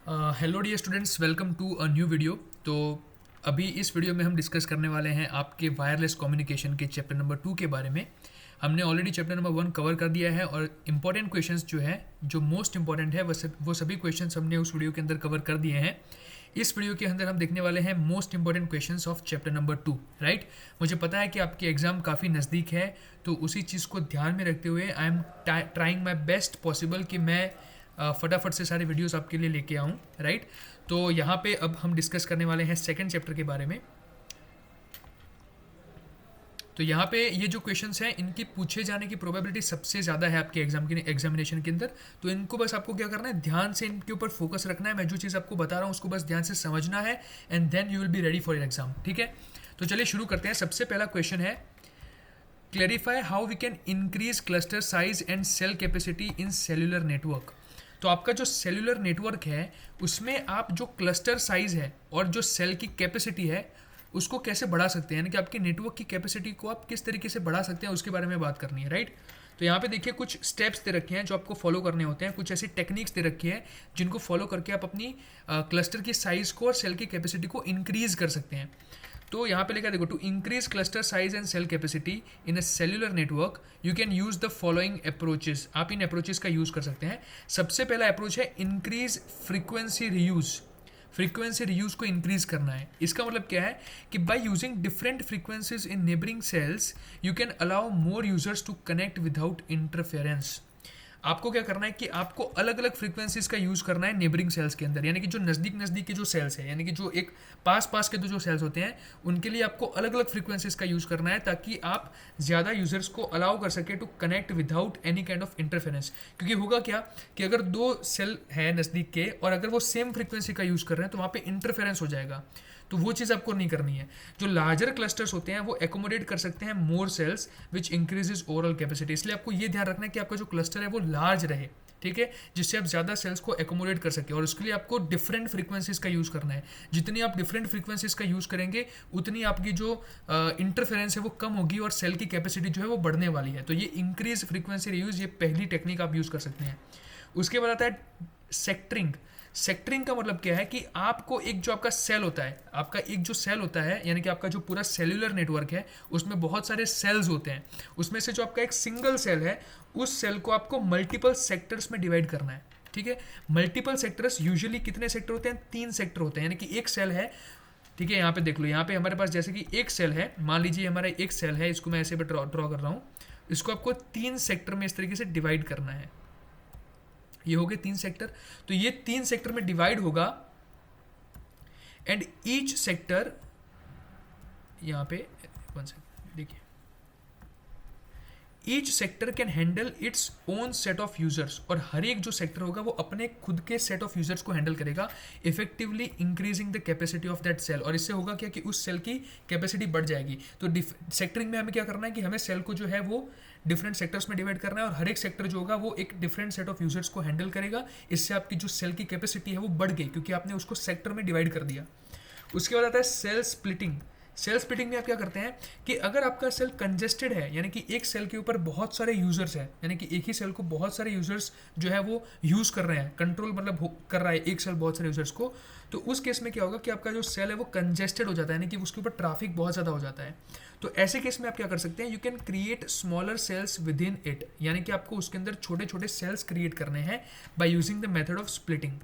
Hello dear students, welcome to a new video. तो अभी इस वीडियो में हम डिस्कस करने वाले हैं आपके वायरलेस कम्युनिकेशन के चैप्टर नंबर 2 के बारे में। हमने ऑलरेडी चैप्टर नंबर 1 कवर कर दिया है और इम्पॉर्टेंट क्वेश्चंस जो है, जो मोस्ट इंपॉर्टेंट है, वो सभी क्वेश्चंस हमने उस वीडियो के अंदर कवर कर दिए हैं। इस वीडियो के अंदर हम देखने वाले हैं most important questions of chapter number 2, right. मुझे पता है कि आपके एग्जाम काफ़ी नज़दीक है, तो उसी चीज़ को ध्यान में रखते हुए I am trying my best possible कि मैं फटाफट से सारे वीडियोस आपके लिए लेके आऊँ, राइट। तो यहाँ पे अब हम डिस्कस करने वाले हैं सेकंड चैप्टर के बारे में। तो यहाँ पे ये जो क्वेश्चंस हैं, इनकी पूछे जाने की प्रोबेबिलिटी सबसे ज़्यादा है आपके एग्जामिनेशन के अंदर। तो इनको बस आपको क्या करना है, ध्यान से इनके ऊपर फोकस रखना है। मैं जो चीज़ आपको बता रहा हूँ उसको बस ध्यान से समझना है and then you will be ready for your exam, ठीक है। तो चलिए शुरू करते हैं। सबसे पहला क्वेश्चन है, clarify how we can increase cluster size and cell capacity in cellular network. तो आपका जो सेल्यूलर नेटवर्क है उसमें आप जो क्लस्टर साइज है और जो सेल की कैपेसिटी है उसको कैसे बढ़ा सकते हैं, यानी कि आपके नेटवर्क की कैपेसिटी को आप किस तरीके से बढ़ा सकते हैं, उसके बारे में बात करनी है, राइट। तो यहाँ पे देखिए कुछ स्टेप्स दे रखे हैं जो आपको फॉलो करने होते हैं, कुछ ऐसी टेक्निक्स दे रखी है जिनको फॉलो करके आप अपनी क्लस्टर की साइज को और सेल की कैपेसिटी को इंक्रीज कर सकते हैं। तो यहाँ पे लिखा देखो, to increase cluster size and cell capacity in a cellular network you can use the following approaches. आप इन अप्रोचेस का यूज कर सकते हैं। सबसे पहला अप्रोच है increase frequency reuse. Frequency reuse को इंक्रीज करना है। इसका मतलब क्या है कि by using different frequencies in neighbouring cells you can allow more users to connect without interference. आपको क्या करना है कि आपको अलग अलग फ्रीक्वेंसीज का यूज़ करना है नेबरिंग सेल्स के अंदर, यानी कि जो नज़दीक नज़दीक के जो सेल्स हैं, यानी कि जो एक पास पास के जो सेल्स होते हैं, उनके लिए आपको अलग अलग फ्रीक्वेंसीज का यूज़ करना है ताकि आप ज़्यादा यूजर्स को अलाउ कर सके to connect without any kind of interference. क्योंकि होगा क्या कि अगर दो सेल है नज़दीक के और अगर वो सेम फ्रीक्वेंसी का यूज़ कर रहे हैं तो वहाँ पे इंटरफेरेंस हो जाएगा। तो वो चीज़ आपको नहीं करनी है। जो लार्जर क्लस्टर्स होते हैं वो एकोमोडेट कर सकते हैं more cells which increases overall capacity. इसलिए आपको ये ध्यान रखना है कि आपका जो क्लस्टर है वो लार्ज रहे, ठीक है, जिससे आप ज़्यादा सेल्स को एकोमोडेट कर सके। और उसके लिए आपको डिफरेंट फ्रीक्वेंसीज का यूज़ करना है। जितनी आप डिफरेंट फ्रीक्वेंसीज का यूज़ करेंगे उतनी आपकी जो इंटरफेरेंस है वो कम होगी और सेल की कैपेसिटी जो है वो बढ़ने वाली है। तो ये इंक्रीज फ्रीक्वेंसी रीयूज, ये पहली टेक्निक आप यूज़ कर सकते हैं। उसके बाद आता है सेक्टरिंग। सेक्टरिंग का मतलब क्या है कि आपको एक जो आपका सेल होता है, आपका एक जो सेल होता है, यानी कि आपका जो पूरा सेल्यूलर नेटवर्क है उसमें बहुत सारे सेल्स होते हैं। उसमें से जो आपका एक सिंगल सेल है उस सेल को आपको मल्टीपल सेक्टर्स में डिवाइड करना है, ठीक है। मल्टीपल सेक्टर्स, यूजुअली कितने सेक्टर होते हैं, 3 सेक्टर होते हैं। यानी कि एक सेल है, ठीक है, यहाँ पे देख लो, यहाँ पे हमारे पास जैसे कि एक सेल है, मान लीजिए हमारा एक सेल है, इसको मैं ऐसे ड्रॉ कर रहा हूँ। इसको आपको 3 सेक्टर में इस तरीके से डिवाइड करना है। ये हो गए 3 सेक्टर। तो ये 3 सेक्टर में डिवाइड होगा एंड ईच सेक्टर, यहां पे वन सेकंड देखिए, each sector can handle its own set of users. और हर एक जो सेक्टर होगा वो अपने खुद के सेट ऑफ यूजर्स को हैंडल करेगा, effectively increasing the capacity of that cell. और इससे होगा क्या कि उस सेल की कैपेसिटी बढ़ जाएगी। तो सेक्टरिंग में हमें क्या करना है कि हमें सेल को जो है वो डिफरेंट सेक्टर्स में डिवाइड करना है और हर एक सेक्टर जो होगा वो एक डिफरेंट सेट ऑफ यूजर्स को हैंडल करेगा। इससे आपकी जो सेल की कैपेसिटी है वो बढ़ गई क्योंकि आपने उसको सेक्टर में डिवाइड कर दिया। उसके बाद आता है सेल स्प्लिटिंग। सेल स्प्लिटिंग में आप क्या करते हैं कि अगर आपका सेल कंजेस्टेड है, यानी कि एक सेल के ऊपर बहुत सारे यूजर्स हैं, यानी कि एक ही सेल को बहुत सारे यूजर्स जो है वो यूज़ कर रहे हैं, कंट्रोल मतलब कर रहा है एक सेल बहुत सारे यूजर्स को, तो उस केस में क्या होगा कि आपका जो सेल है वो कंजेस्टेड हो जाता है, यानी कि उसके ऊपर ट्रैफिक बहुत ज़्यादा हो जाता है। तो ऐसे केस में आप क्या कर सकते हैं, you can create smaller cells within it, यानी कि आपको उसके अंदर छोटे छोटे सेल्स क्रिएट करने हैं by using the method of splitting.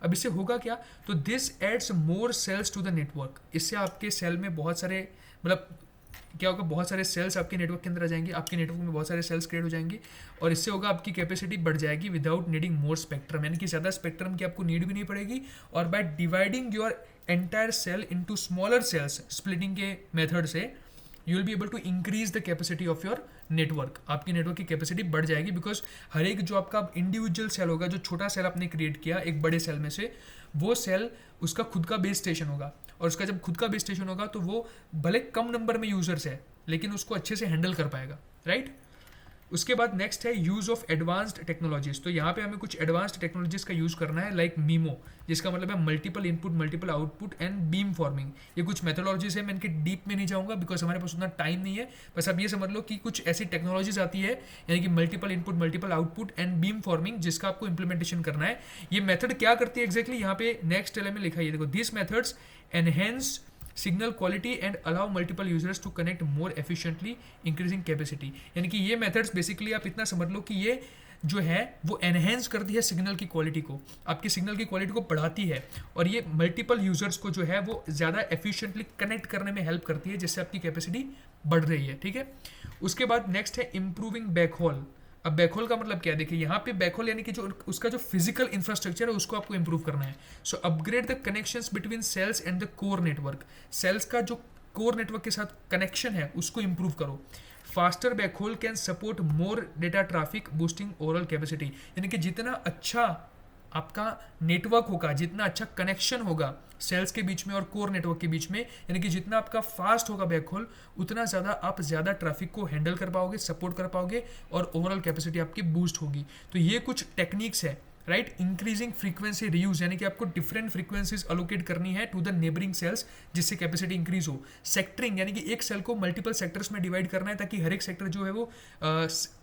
अब इससे होगा क्या, तो this adds more cells to the network. इससे आपके सेल में बहुत सारे, मतलब क्या होगा, बहुत सारे सेल्स आपके नेटवर्क के अंदर आ जाएंगे, आपके नेटवर्क में बहुत सारे सेल्स क्रिएट हो जाएंगे और इससे होगा आपकी कैपेसिटी बढ़ जाएगी विदाउट नीडिंग मोर स्पेक्ट्रम, यानी कि ज़्यादा स्पेक्ट्रम की आपको नीड भी नहीं पड़ेगी। और by dividing your entire cell into smaller cells, splitting के मेथड से you will be able to increase the capacity of your network. आपकी नेटवर्क की कैपेसिटी बढ़ जाएगी बिकॉज हर एक जो आपका इंडिविजुअल सेल होगा, जो छोटा सेल आपने क्रिएट किया एक बड़े सेल में से, वो सेल उसका खुद का बेस स्टेशन होगा और उसका जब खुद का बेस स्टेशन होगा तो वो भले कम नंबर में यूजर्स है लेकिन उसको अच्छे से हैंडल कर पाएगा, राइट। उसके बाद नेक्स्ट है यूज़ ऑफ एडवांस्ड टेक्नोलॉजीज। तो यहाँ पे हमें कुछ एडवांस्ड टेक्नोलॉजीज का यूज़ करना है, लाइक मीमो, जिसका मतलब है multiple input multiple output and beam forming. ये कुछ मेथोलॉजीज है, मैं इनके डीप में नहीं जाऊँगा बिकॉज हमारे पास उतना टाइम नहीं है। बस आप ये समझ लो कि कुछ ऐसी टेक्नोलॉजीज आती है, यानी कि multiple input multiple output and beam forming, जिसका आपको इंप्लीमेंटेशन करना है। ये मेथड क्या करती है एग्जैक्टली, यहाँ पे नेक्स्ट एल में लिखा है, देखो, this methods enhance signal quality and allow multiple users to connect more efficiently increasing capacity. यानी कि ये मेथड्स बेसिकली आप इतना समझ लो कि ये जो है वो एनहेंस करती है सिग्नल की क्वालिटी को, आपकी सिग्नल की क्वालिटी को बढ़ाती है, और ये मल्टीपल यूजर्स को जो है वो ज़्यादा एफिशिएंटली कनेक्ट करने में हेल्प करती है, जिससे आपकी कैपेसिटी बढ़ रही है। ठीक है, उसके बाद नेक्स्ट है इम्प्रूविंग बैकहोल। अब बैकहोल का मतलब क्या है, देखिए यहाँ पे बैकहोल यानी कि जो उसका जो फिजिकल इंफ्रास्ट्रक्चर है उसको आपको इंप्रूव करना है। So upgrade the connections between cells and the core network. Cells का जो कोर नेटवर्क के साथ कनेक्शन है उसको इंप्रूव करो। Faster backhaul can support more data traffic boosting overall capacity. यानी कि जितना अच्छा आपका नेटवर्क होगा, जितना अच्छा कनेक्शन होगा सेल्स के बीच में और कोर नेटवर्क के बीच में, यानी कि जितना आपका फास्ट होगा बैकहोल, उतना ज़्यादा आप ज़्यादा ट्रैफिक को हैंडल कर पाओगे, सपोर्ट कर पाओगे, और ओवरऑल कैपेसिटी आपकी बूस्ट होगी। तो ये कुछ टेक्निक्स है, राइट। इंक्रीजिंग फ्रीक्वेंसी रीयूज, यानी कि आपको डिफरेंट फ्रीक्वेंसीज अलोकेट करनी है टू द नेबरिंग सेल्स, जिससे कैपेसिटी इंक्रीज हो। सेक्टरिंग, यानी कि एक सेल को मल्टीपल सेक्टर्स में डिवाइड करना है, ताकि हर एक सेक्टर जो है वो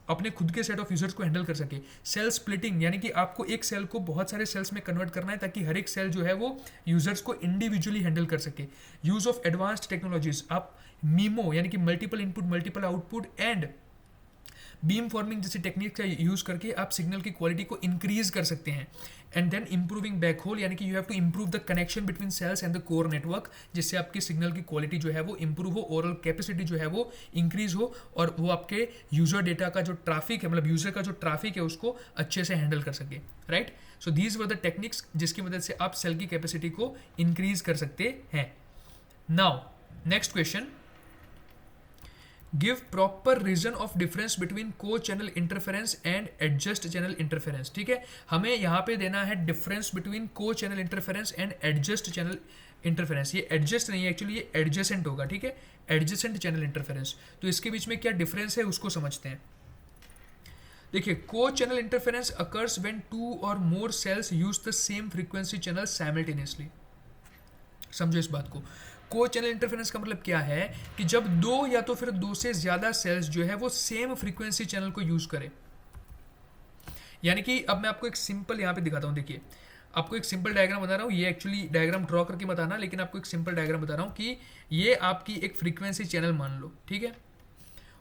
अपने खुद के सेट ऑफ यूजर्स को हैंडल कर सके। सेल स्प्लिटिंग, यानी कि आपको एक सेल को बहुत सारे सेल्स में कन्वर्ट करना है, ताकि हर एक सेल जो है वो यूजर्स को इंडिविजुअली हैंडल कर सके। यूज ऑफ एडवांस्ड टेक्नोलॉजीज, आप मीमो यानी कि multiple input multiple output and beam forming जैसी टेक्निक का यूज करके आप सिग्नल की क्वालिटी को इंक्रीज कर सकते हैं। And then improving backhaul, यानी कि you have to improve the connection between cells and the core network, जिससे आपकी सिग्नल की क्वालिटी जो है वो इंप्रूव हो, ओवरऑल कैपेसिटी जो है वो इंक्रीज हो, और वो आपके यूजर डेटा का जो ट्रैफिक है, मतलब यूजर का जो ट्रैफिक है उसको अच्छे से हैंडल कर सके, right. So these were the techniques जिसकी मदद से आप सेल की कैपेसिटी को इंक्रीज कर सकते हैं। Now next question, give proper reason of difference between co channel interference and adjacent channel interference. ठीक है, हमें यहाँ पे देना है difference between co channel interference and adjacent channel interference. ये एडजस्ट नहीं है एक्चुअली, ये एडजेसेंट होगा। ठीक है, एडजेसेंट चैनल इंटरफेरेंस। तो इसके बीच में क्या डिफरेंस है उसको समझते हैं। देखिए, co channel interference occurs when two और more cells use the same frequency channel simultaneously. समझो इस बात को। को चैनल इंटरफेरेंस का मतलब क्या है कि जब दो या तो फिर दो से ज्यादा सेल्स जो है वो सेम फ्रीक्वेंसी चैनल को यूज करें। यानी कि अब मैं आपको एक सिंपल यहाँ पे दिखाता हूँ। देखिए, आपको एक सिंपल डायग्राम बता रहा हूँ, ये एक्चुअली डायग्राम ड्रॉ करके बताना, लेकिन आपको एक सिंपल डायग्राम बता रहा हूँ कि ये आपकी एक फ्रीक्वेंसी चैनल मान लो, ठीक है।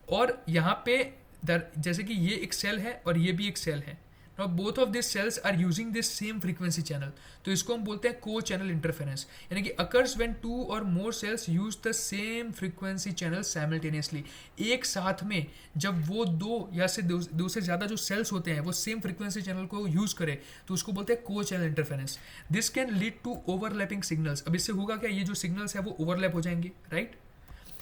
और यहाँ पे जैसे कि ये एक सेल है और ये भी एक सेल है। Now both of these cells are using this same frequency channel, तो इसको हम बोलते हैं को चैनल इंटरफेरेंस। यानी कि occurs when two or more cells use the same frequency channel simultaneously। एक साथ में जब वो दो से ज़्यादा जो सेल्स होते हैं वो सेम फ्रीक्वेंसी चैनल को यूज़ करें, तो उसको बोलते हैं co channel interference. This can lead to overlapping signals. अब इससे होगा क्या, ये जो सिग्नल्स है वो ओवरलैप हो जाएंगे, right,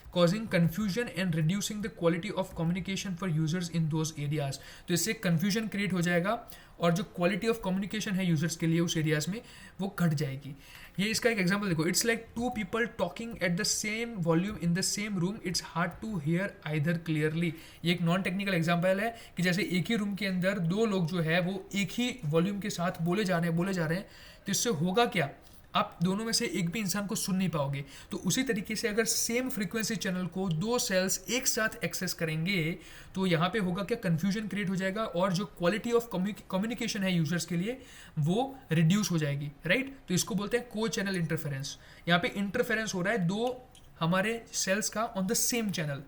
causing confusion and reducing the quality of communication for users in those areas। तो इससे confusion create हो जाएगा और जो quality of communication है users के लिए उस areas में वो घट जाएगी। ये इसका एक example देखो, it's like two people talking at the same volume in the same room, it's hard to hear either clearly। ये एक नॉन टेक्निकल एग्जाम्पल है कि जैसे एक ही रूम के अंदर दो लोग जो है वो एक ही वॉल्यूम के साथ बोले जा रहे हैं, तो इससे होगा क्या, आप दोनों में से एक भी इंसान को सुन नहीं पाओगे। तो उसी तरीके से अगर सेम फ्रीक्वेंसी चैनल को दो सेल्स एक साथ एक्सेस करेंगे तो यहाँ पे होगा क्या, कंफ्यूजन क्रिएट हो जाएगा और जो क्वालिटी ऑफ कम्युनिकेशन है यूजर्स के लिए वो रिड्यूस हो जाएगी, राइट। तो इसको बोलते हैं को चैनल इंटरफेरेंस। यहाँ पे इंटरफेरेंस हो रहा है दो हमारे सेल्स का ऑन द सेम चैनल,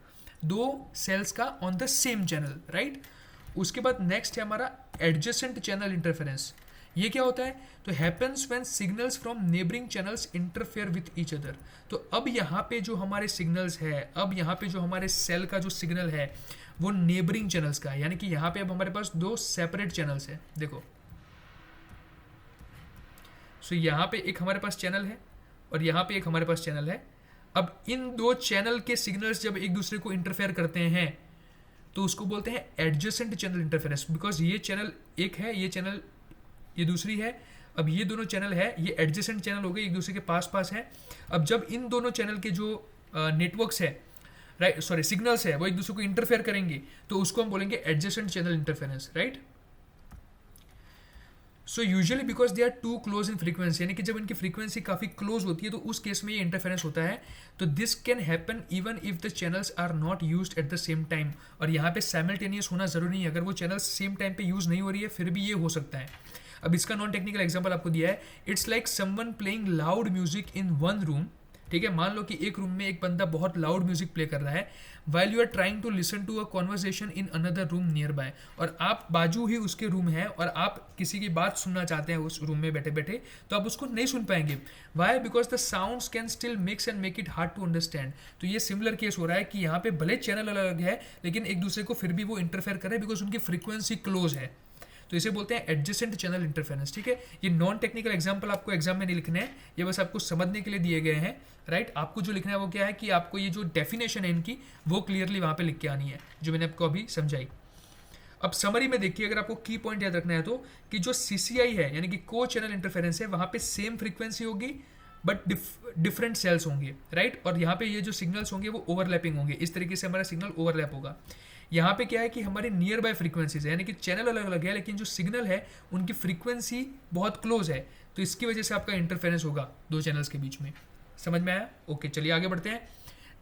दो सेल्स का on the same channel, right. उसके बाद नेक्स्ट है हमारा एडजेसेंट चैनल इंटरफेरेंस। ये क्या होता है, तो happens when signals from neighbouring channels interfere with each other. तो अब यहाँ पे जो हमारे सिग्नल्स है, अब यहाँ पे जो हमारे सेल का जो सिग्नल है वो नेबरिंग चैनल्स का है। यानी कि यहाँ पे अब हमारे पास दो सेपरेट चैनल्स है। देखो, सो यहाँ पे एक हमारे पास चैनल है और यहाँ पे एक हमारे पास चैनल है। अब इन दो चैनल के सिग्नल्स जब एक दूसरे को इंटरफेयर करते हैं तो उसको बोलते हैं एडजेसेंट चैनल इंटरफेरेंस। बिकॉज ये चैनल एक है, ये चैनल ये दूसरी है। अब ये दोनों चैनल है, ये एडजेसेंट चैनल हो गए, एक दूसरे के पास पास है। अब जब इन दोनों चैनल के जो नेटवर्क्स है राइट, सॉरी सिग्नल्स है वो एक दूसरे को इंटरफेयर करेंगे, तो उसको हम बोलेंगे adjacent channel interference, right. So usually because they are too close in frequency, यानी कि जब इनकी फ्रीक्वेंसी काफ़ी क्लोज होती है तो उस केस में ये इंटरफेरेंस होता है। तो this can happen even if the channels are not used at the same time, और यहाँ पे साइमल्टेनियस होना जरूरी नहीं है, अगर वो चैनल्स सेम टाइम पे यूज़ नहीं हो रही है फिर भी ये हो सकता है। अब इसका नॉन टेक्निकल एग्जाम्पल आपको दिया है, it's like someone playing loud music in one room, ठीक है। मान लो कि एक रूम में एक बंदा बहुत लाउड म्यूजिक प्ले कर रहा है, while you are trying to listen to a conversation in another room nearby, और आप बाजू ही उसके रूम है और आप किसी की बात सुनना चाहते हैं उस रूम में बैठे बैठे, तो आप उसको नहीं सुन पाएंगे। Why? Because the sounds can still mix and make it hard to understand. तो ये सिमिलर केस हो रहा है कि यहाँ पे भले चैनल अलग है लेकिन एक दूसरे को फिर भी वो इंटरफेयर कर रहे हैं बिकॉज उनकी फ्रीक्वेंसी क्लोज है, तो इसे बोलते हैं एडजेसेंट चैनल इंटरफेरेंस, ठीक है। ये नॉन टेक्निकल एग्जांपल आपको एग्जाम में नहीं लिखने हैं, ये बस आपको समझने के लिए दिए गए हैं, राइट। आपको जो लिखना है वो क्या है कि आपको ये जो डेफिनेशन है इनकी वो क्लियरली वहाँ पे लिख के आनी है जो मैंने आपको अभी समझाई। अब समरी में देखिए, अगर आपको की पॉइंट याद रखना है तो कि जो CCI है यानी कि को चैनल इंटरफेरेंस है, वहाँ पे सेम फ्रीक्वेंसी होगी बट डिफरेंट सेल्स होंगे, राइट। और यहाँ पे ये जो सिग्नल्स होंगे वो ओवरलैपिंग होंगे, इस तरीके से हमारा सिग्नल ओवरलैप होगा। यहाँ पे क्या है कि हमारे नियर बाय फ्रीक्वेंसीज है, यानी कि चैनल अलग अलग है लेकिन जो सिग्नल है उनकी फ्रीक्वेंसी बहुत क्लोज है, तो इसकी वजह से आपका इंटरफेरेंस होगा दो चैनल्स के बीच में। समझ में आया? ओके, चलिए आगे बढ़ते हैं।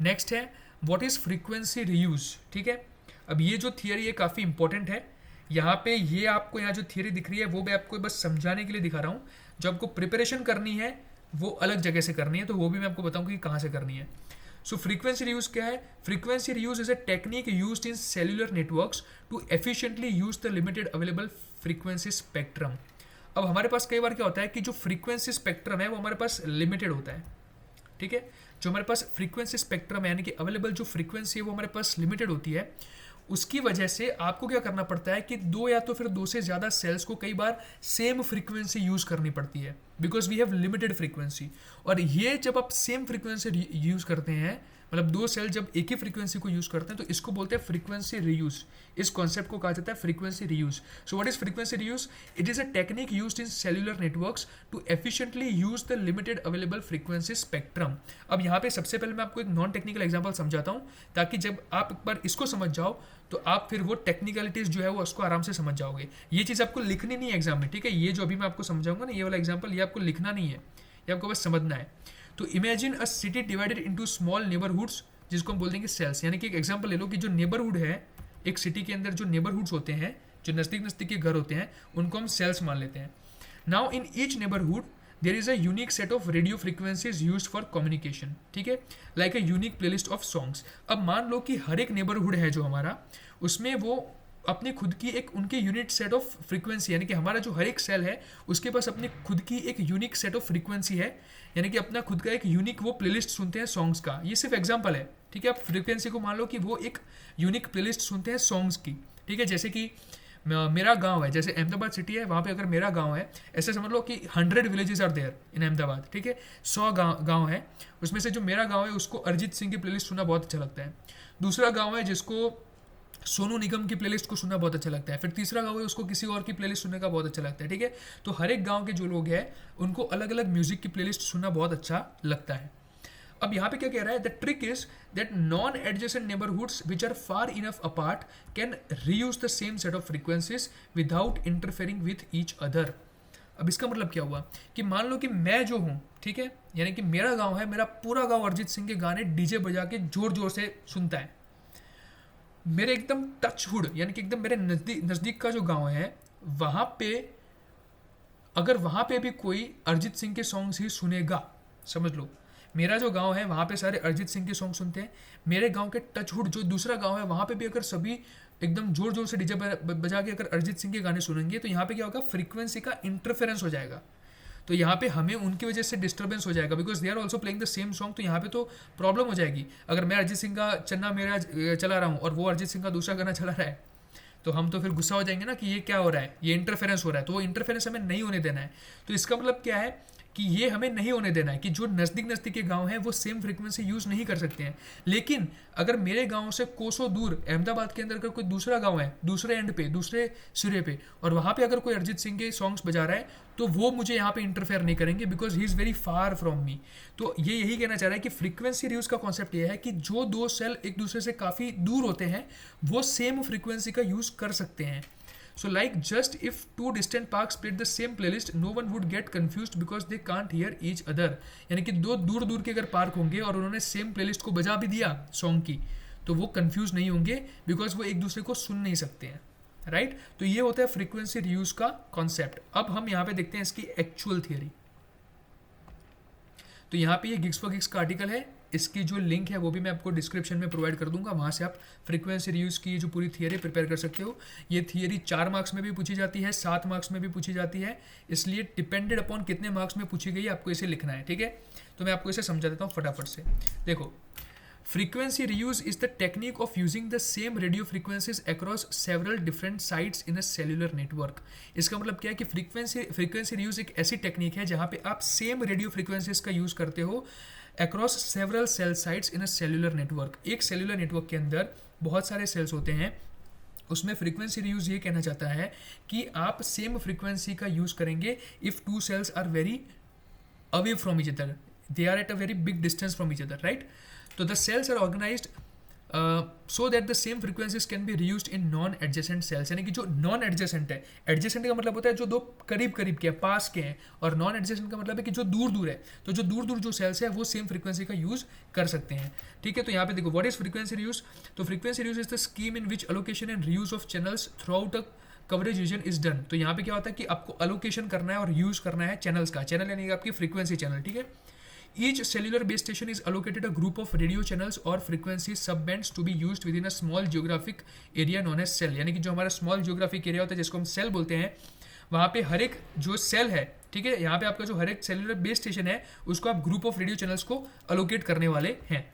नेक्स्ट है व्हाट इज फ्रीक्वेंसी रीयूज, ठीक है। अब ये जो थियरी है काफ़ी इंपॉर्टेंट है। यहाँ पे ये आपको यहाँ जो थियरी दिख रही है वो मैं आपको बस समझाने के लिए दिखा रहा हूँ, जो आपको प्रिपरेशन करनी है वो अलग जगह से करनी है, तो वो भी मैं आपको बताऊँगा कि कहाँ से करनी है। सो फ्रीक्वेंसी रियूज क्या है? Frequency reuse is a technique used in cellular networks to efficiently use the limited available frequency spectrum. अब हमारे पास कई बार क्या होता है कि जो फ्रीक्वेंसी स्पेक्ट्रम है वो हमारे पास लिमिटेड होता है, ठीक है। जो हमारे पास फ्रीक्वेंसी स्पेक्ट्रम है यानी कि अवेलेबल जो फ्रीक्वेंसी है वो हमारे पास लिमिटेड होती है, उसकी वजह से आपको क्या करना पड़ता है कि दो या तो फिर दो से ज़्यादा सेल्स को कई बार सेम फ्रीक्वेंसी यूज़ करनी पड़ती है because we have limited frequency. और ये जब आप सेम फ्रीक्वेंसी यूज़ करते हैं, मतलब दो सेल जब एक ही फ्रीक्वेंसी को यूज़ करते हैं, तो इसको बोलते हैं फ्रीक्वेंसी रीयूज। इस कॉन्सेप्ट को कहा जाता है frequency reuse. So what is frequency reuse? It is a technique used in cellular networks to efficiently use the limited available frequency spectrum. अब यहाँ पे सबसे पहले मैं आपको एक नॉन टेक्निकल एग्जांपल समझाता हूँ, ताकि जब आप एक बार इसको समझ जाओ तो आप फिर वो टेक्निकलिटीज जो है वो उसको आराम से समझ जाओगे। ये चीज़ आपको लिखनी नहीं है एग्जाम में, ठीक है। ये जो अभी मैं आपको समझाऊंगा ना, ये वाला एग्जाम्पल, ये आपको लिखना नहीं है, ये आपको बस समझना है। तो imagine a city divided into small neighbourhoods, जिसको हम बोल देंगे सेल्स। यानी कि एक एग्जांपल ले लो कि जो नेबरहुड है एक सिटी के अंदर, जो नेबरहुड्स होते हैं, जो नज़दीक नज़दीक के घर होते हैं, उनको हम सेल्स मान लेते हैं। Now in each neighbourhood there is a unique set of radio frequencies use for communication, ठीक है, like a unique playlist of songs. अब मान लो कि हर एक नेबरहुड है जो हमारा, उसमें वो अपनी खुद की एक उनके यूनिट सेट ऑफ फ्रीक्वेंसी, यानी कि हमारा जो हर एक सेल है उसके पास अपनी खुद की एक यूनिक सेट ऑफ फ्रीक्वेंसी है, यानी कि अपना खुद का एक यूनिक वो प्लेलिस्ट सुनते हैं सॉन्ग्स का। ये सिर्फ एग्जांपल है, ठीक है। आप फ्रीक्वेंसी को मान लो कि वो एक यूनिक प्लेलिस्ट सुनते हैं सॉन्ग्स की, ठीक है। जैसे कि मेरा गांव है, जैसे अहमदाबाद सिटी है, वहाँ पे अगर मेरा गांव है, ऐसे समझ लो कि 100 villages are there in Ahmedabad, ठीक है। 100 गाँव है, उसमें से जो मेरा गाँव है उसको अरिजीत सिंह की प्लेलिस्ट सुनना बहुत अच्छा लगता है। दूसरा गाँव है जिसको सोनू निगम की प्लेलिस्ट को सुनना बहुत अच्छा लगता है। फिर तीसरा गाँव है उसको किसी और की प्लेलिस्ट सुनने का बहुत अच्छा लगता है, ठीक है। तो हर एक गाँव के जो लोग हैं उनको अलग अलग म्यूजिक की प्लेलिस्ट सुनना बहुत अच्छा लगता है। अब यहाँ पे क्या कह रहा है? The trick is that non adjacent neighbourhoods which are far enough apart can reuse the same set of frequencies without interfering with each other. अब इसका मतलब क्या हुआ कि मान लो कि मैं जो हूँ, ठीक है, यानी कि मेरा गाँव है, मेरा पूरा गाँव अरिजीत सिंह के गाने डीजे बजा के जोर जोर से सुनता है। मेरे एकदम टचहुड यानी कि एकदम मेरे नज़दीक का जो गांव है, वहाँ पे अगर वहाँ पे भी कोई अरिजीत सिंह के सॉन्ग्स ही सुनेगा, समझ लो मेरा जो गांव है वहाँ पे सारे अरिजीत सिंह के सॉन्ग सुनते हैं। मेरे गांव के टचहुड जो दूसरा गांव है वहाँ पे भी अगर सभी एकदम जोर जोर से डीजे बजा के अगर अरिजीत सिंह के गाने सुनेंगे, तो यहाँ पे क्या होगा? फ्रीक्वेंसी का इंटरफेरेंस हो जाएगा। तो यहाँ पे हमें उनकी वजह से डिस्टर्बेंस हो जाएगा because they are also playing the same song. तो यहाँ पे तो प्रॉब्लम हो जाएगी। अगर मैं अरिजीत सिंह का चन्ना मेरा चला रहा हूँ और वो अरिजीत सिंह का दूसरा गाना चला रहा है, तो हम तो फिर गुस्सा हो जाएंगे ना कि ये क्या हो रहा है, ये इंटरफेरेंस हो रहा है। तो वो इंटरफेरेंस हमें नहीं होने देना है। तो इसका मतलब क्या है कि ये हमें नहीं होने देना है कि जो नज़दीक नज़दीक के गांव हैं वो सेम फ्रीक्वेंसी यूज़ नहीं कर सकते हैं। लेकिन अगर मेरे गांव से कोसों दूर अहमदाबाद के अंदर अगर कोई दूसरा गांव है, दूसरे एंड पे, दूसरे सिरे पे, और वहाँ पे अगर कोई अरिजीत सिंह के सॉन्ग्स बजा रहा है, तो वो मुझे यहाँ पे इंटरफेयर नहीं करेंगे because he is very far from me. तो ये यही कहना चाह रहा है कि फ्रीक्वेंसी रियूज़ का कॉन्सेप्ट ये है कि जो दो सेल एक दूसरे से काफ़ी दूर होते हैं वो सेम फ्रीक्वेंसी का यूज़ कर सकते हैं। So like just if two distant parks played the same playlist, no one would get confused because they can't hear each other. यानी कि दो दूर दूर के अगर पार्क होंगे और उन्होंने सेम प्लेलिस्ट को बजा भी दिया सॉन्ग की, तो वो कंफ्यूज नहीं होंगे बिकॉज वो एक दूसरे को सुन नहीं सकते हैं, राइट? तो ये होता है फ्रीक्वेंसी रियूज का कॉन्सेप्ट। अब हम यहाँ पे देखते हैं इसकी एक्चुअल थियरी। तो यहाँ पे ये गिग्स फॉर गिग्स का आर्टिकल है, इसकी जो लिंक है वो भी मैं आपको डिस्क्रिप्शन में प्रोवाइड कर दूंगा, वहाँ से आप फ्रीक्वेंसी रियूज़ की जो पूरी थियरी प्रिपेयर कर सकते हो। ये थियरी 4 मार्क्स में भी पूछी जाती है, 7 मार्क्स में भी पूछी जाती है, इसलिए डिपेंडेड अपॉन कितने मार्क्स में पूछी गई आपको इसे लिखना है, ठीक है? तो मैं आपको इसे समझा देता हूँ फटाफट से। देखो, frequency reuse is the technique of using the same radio frequencies across several different sites in a cellular network. इसका मतलब क्या है कि फ्रीक्वेंसी रियूज एक ऐसी टेक्निक है जहाँ पे आप सेम रेडियो फ्रीक्वेंसीज का यूज़ करते हो across several cell sites in a cellular network. एक सेल्यूलर नेटवर्क के अंदर बहुत सारे सेल्स होते हैं, उसमें फ्रीक्वेंसी रियूज ये कहना चाहता है कि आप सेम फ्रीक्वेंसी का यूज़ करेंगे if two cells are very away from each other, they are at a very big distance from each other, right? तो the cells are organised so that the same frequencies can be reused in non adjacent cells. यानी कि जो non adjacent है, adjacent का मतलब होता है जो दो करीब करीब के हैं, पास के हैं, और नॉन एडजेसेंट का मतलब है कि जो दूर दूर है। तो जो दूर दूर जो सेल्स है वो सेम फ्रीक्वेंसी का यूज़ कर सकते हैं, ठीक है? तो यहाँ पे देखो, व्हाट इज फ्रीक्वेंसी रियूज? तो frequency reuse is the scheme in which allocation and reuse of channels throughout a coverage region is done. तो यहाँ पे क्या होता है कि आपको अलोकेशन करना है और यूज़ करना है चैनल्स का, चैनल यानी कि आपकी फ्रीक्वेंसी चैनल, ठीक है? Each cellular base station is allocated a group of radio channels or frequency subbands to be used within a small geographic area known as cell। यानी कि जो हमारा small geographic area होता है जिसको हम सेल बोलते हैं, वहाँ पे हर एक जो सेल है, ठीक है, यहाँ पे आपका जो हर एक सेलुलर बेस स्टेशन है उसको आप ग्रुप ऑफ रेडियो चैनल्स को अलोकेट करने वाले हैं।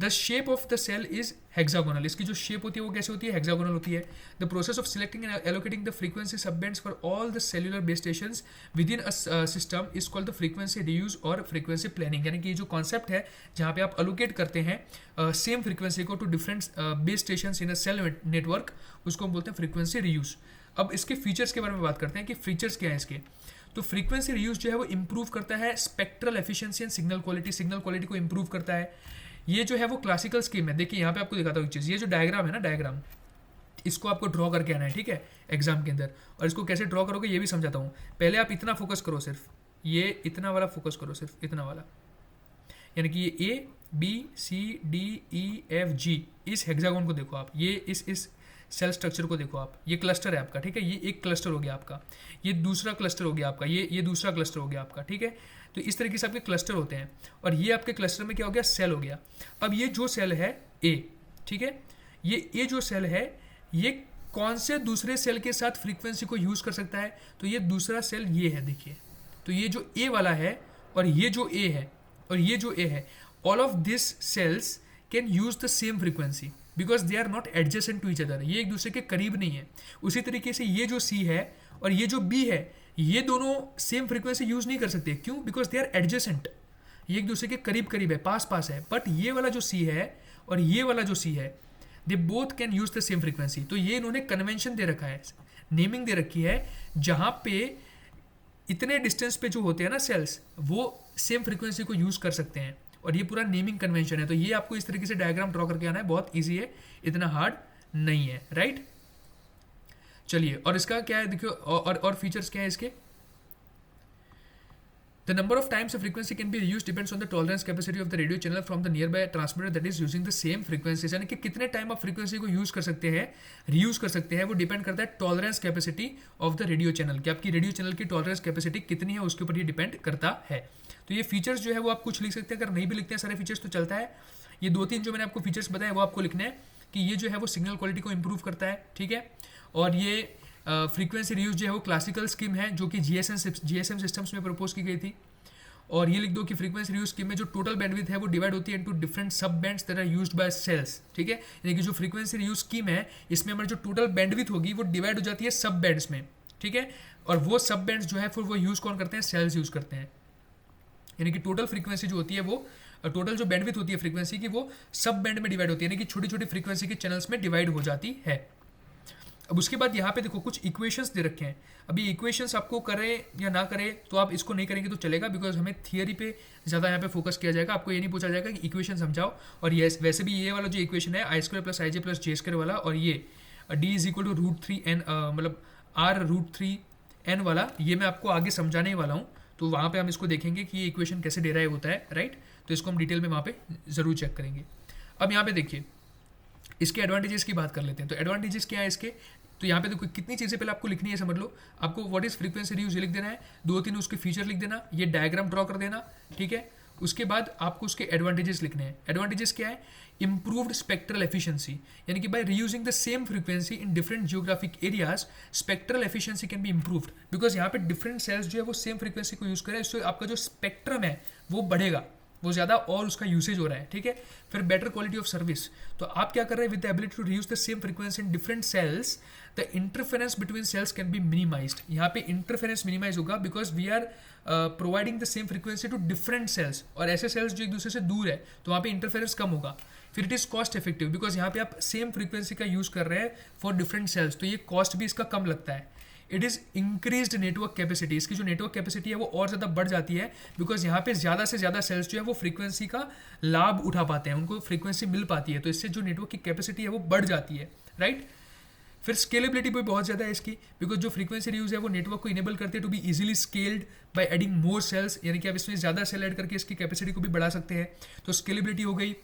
The shape of the cell is hexagonal. इसकी जो शेप होती है वो कैसे होती है? हेक्सागोनल होती है। The process of selecting and allocating the frequency subbands for all the cellular base stations within a system is called the frequency reuse और फ्रीक्वेंसी प्लानिंग। यानी कि ये जो कॉन्सेप्ट है जहाँ पे आप अलोकेट करते हैं सेम फ्रीक्वेंसी को to different base station in a cell network, उसको हम बोलते हैं फ्रीक्वेंसी रियूज। अब इसके फीचर्स के बारे में बात करते हैं कि फीचर्स क्या है इसके। तो फ्रीक्वेंसी रियूज जो है वो इंप्रूव करता है spectral efficiency and signal quality को इंप्रूव करता है। ये जो है वो क्लासिकल स्कीम है। देखिए यहाँ पे आपको दिखाता हूँ एक चीज़, ये जो डायग्राम है ना, डायग्राम, इसको आपको ड्रॉ करके आना है, ठीक है, एग्जाम के अंदर। और इसको कैसे ड्रॉ करोगे ये भी समझाता हूँ। पहले आप इतना फोकस करो, सिर्फ ये इतना वाला फोकस करो, सिर्फ इतना वाला, यानी कि ये A B C D E F G, इस हेक्सागोन को देखो आप, ये इस सेल स्ट्रक्चर को देखो आप, ये क्लस्टर है आपका, ठीक है, ये एक क्लस्टर हो गया आपका, ये दूसरा क्लस्टर हो गया आपका, ये दूसरा क्लस्टर हो गया आपका, ठीक है। तो इस तरीके से आपके क्लस्टर होते हैं, और ये आपके क्लस्टर में क्या हो गया, सेल हो गया। अब ये जो सेल है ए, ठीक है, ये जो सेल है ये कौन से दूसरे सेल के साथ फ्रीक्वेंसी को यूज़ कर सकता है, तो ये दूसरा सेल ये है, देखिए, तो ये जो ए वाला है और ये जो ए है और ये जो ए है, all of this cells can use the same frequency because they are not adjacent to each other, ये एक दूसरे के करीब नहीं है। उसी तरीके से ये जो सी है और ये जो बी है, ये दोनों सेम फ्रीक्वेंसी यूज़ नहीं कर सकते, क्यों, बिकॉज दे आर एडजेसेंट, ये एक दूसरे के करीब करीब है, पास पास है। बट ये वाला जो सी है और ये वाला जो सी है, they both can use the same frequency. तो ये इन्होंने कन्वेंशन दे रखा है, नेमिंग दे रखी है, जहाँ पे इतने डिस्टेंस पे जो होते हैं ना सेल्स, वो सेम फ्रीक्वेंसी को यूज़ कर सकते हैं, और ये पूरा नेमिंग कन्वेंशन है। तो ये आपको इस तरीके से डायग्राम ड्रॉ करके आना है, बहुत ईजी है, इतना हार्ड नहीं है, राइट। चलिए, और इसका क्या है देखियो, और फीचर्स क्या है इसके। The number of times a frequency can be reused depends on the tolerance capacity of the radio channel from the nearby transmitter that is using the same frequencies। यानी कि कितने टाइम आप फ्रीक्वेंसी को use कर सकते हैं, reuse कर सकते हैं, वो डिपेंड करता है tolerance capacity of the radio channel, कि आपकी रेडियो चैनल की टॉलरेंस कैपेसिटी कितनी है, उसके ऊपर ये डिपेंड करता है। तो ये फीचर्स जो है वो आप कुछ लिख सकते हैं, अगर नहीं भी लिखते हैं सारे फीचर्स तो चलता है। ये 2-3 जो मैंने आपको फीचर्स बताए वो आपको लिखने हैं, कि ये जो है वो सिग्नल क्वालिटी को इंप्रूव करता है, ठीक है, और ये फ्रीक्वेंसी रियूज जो है वो क्लासिकल स्कीम है जो कि जीएसएम सिस्टम्स में प्रपोज की गई थी। और ये लिख दो कि फ्रीक्वेंसी रियूज स्कीम में जो टोटल बैंडविड्थ है वो डिवाइड होती है into different sub bands that are used by cells, ठीक है। यानी कि जो फ्रीक्वेंसी रियूज स्कीम है इसमें हमारी जो टोटल बैंडविड्थ होगी वो डिवाइड हो जाती है सब बैंड्स में, ठीक है। और वो सब बैंड्स जो है फिर वो यूज़ कौन करते हैं, सेल्स यूज़ करते हैं, यानी कि टोटल फ्रीक्वेंसी जो होती है वो टोटल जो बैंडविड्थ होती है फ्रीक्वेंसी की वो सब बैंड में डिवाइड होती है, यानी कि छोटी छोटी फ्रीक्वेंसी के चैनल्स में डिवाइड हो जाती है। अब उसके बाद यहाँ पे देखो कुछ इक्वेशंस दे रखे हैं। अभी इक्वेशंस आपको करें या ना करें तो आप इसको नहीं करेंगे तो चलेगा, बिकॉज हमें थियरी पे ज़्यादा यहाँ पे फोकस किया जाएगा। आपको ये नहीं पूछा जाएगा कि इक्वेशन समझाओ। और ये वैसे भी ये वाला जो इक्वेशन है आई square plus I J plus J square वाला, और ये D is equal to √3n मतलब r√3n वाला, ये मैं आपको आगे समझाने वाला हूँ। तो वहाँ पे हम इसको देखेंगे कि ये इक्वेशन कैसे डेराइव होता है, राइट। तो इसको हम डिटेल में वहाँ पे ज़रूर चेक करेंगे। अब यहाँ पे देखिए इसके एडवांटेजेस की बात कर लेते हैं। तो एडवांटेजेस क्या है इसके, तो यहाँ पे देखो कितनी चीज़ें पहले आपको लिखनी है, समझ लो। आपको व्हाट इज फ्रीक्वेंसी रिड्यूस ये लिख देना है, 2-3 उसके फीचर लिख देना, ये डायग्राम ड्रॉ कर देना, ठीक है। उसके बाद आपको उसके एडवांटेजेस लिखने हैं। एडवांटेजेस क्या है, इंप्रूव्ड स्पेक्ट्रल एफिशिएंसी, यानी कि by reusing the same frequency in different geographic areas spectral efficiency can be improved, because यहाँ पे डिफरेंट सेल्स जो है वो सेम फ्रीक्वेंसी को यूज करें, इससे आपका जो स्पेक्ट्रम है वो बढ़ेगा, वो ज़्यादा और उसका यूसेज हो रहा है, ठीक है। फिर बेटर क्वालिटी ऑफ सर्विस, तो आप क्या कर रहे हैं, with the ability to reuse the same frequency in different cells the interference between cells can be minimized. यहाँ पे इंटरफेरेंस मिनिमाइज होगा because we are providing the same frequency to different cells, और ऐसे सेल्स जो एक दूसरे से दूर है तो वहाँ पे इंटरफेरेंस कम होगा। फिर it is cost effective, because यहाँ पे आप सेम फ्रीक्वेंसी का यूज़ कर रहे हैं फॉर डिफरेंट सेल्स, तो ये कॉस्ट भी इसका कम लगता है। It is increased network capacity, इसकी जो नेटवर्क कैपेसिटी है वो और ज़्यादा बढ़ जाती है, बिकॉज यहाँ पे ज़्यादा से ज़्यादा सेल्स जो है वो फ्रीक्वेंसी का लाभ उठा पाते हैं, उनको फ्रीक्वेंसी मिल पाती है, तो इससे जो नेटवर्क की कैपेसिटी है वो बढ़ जाती है, राइट। फिर स्केलेबिलिटी भी बहुत ज़्यादा है इसकी, बिकॉज जो फ्रीक्वेंसी यूज़ है वो नेटवर्क को इनेबल करते हैं to be easily scaled by adding more cells, यानी कि आप इसमें ज़्यादा सेल ऐड करके इसकी कैपेसिटी को भी बढ़ा सकते हैं। तो स्केलेबिलिटी हो गई,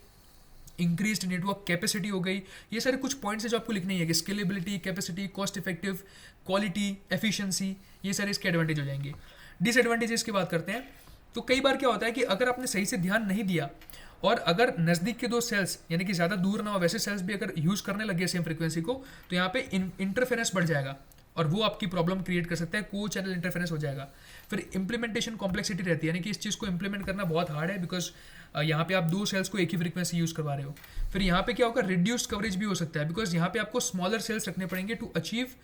इंक्रीज्ड नेटवर्क कैपेसिटी हो गई, ये सारे कुछ पॉइंट्स है जो आपको लिखने हैं कि scalability, capacity, cost effective, quality, efficiency, ये सारे इसके एडवांटेज हो जाएंगे। डिसएडवांटेजेस की बात करते हैं, तो कई बार क्या होता है कि अगर आपने सही से ध्यान नहीं दिया और अगर नज़दीक के दो सेल्स यानी कि ज़्यादा दूर ना हो वैसे सेल्स भी अगर यूज़ करने लगे सेम फ्रीक्वेंसी को, तो यहाँ पे इंटरफेरेंस बढ़ जाएगा और वो आपकी प्रॉब्लम क्रिएट कर सकता है, को चैनल इंटरफेरेंस हो जाएगा। फिर इंप्लीमेंटेशन कॉम्प्लेक्सिटी रहती है, यानी कि इस चीज़ को इंप्लीमेंट करना बहुत हार्ड है, बिकॉज यहाँ पे आप दो सेल्स को एक ही फ्रीक्वेंसी यूज़ करवा रहे हो। फिर यहाँ पे क्या होगा, रिड्यूस्ड कवरेज भी हो सकता है, बिकॉज यहाँ पे आपको स्मॉलर सेल्स रखने पड़ेंगे टू अचीव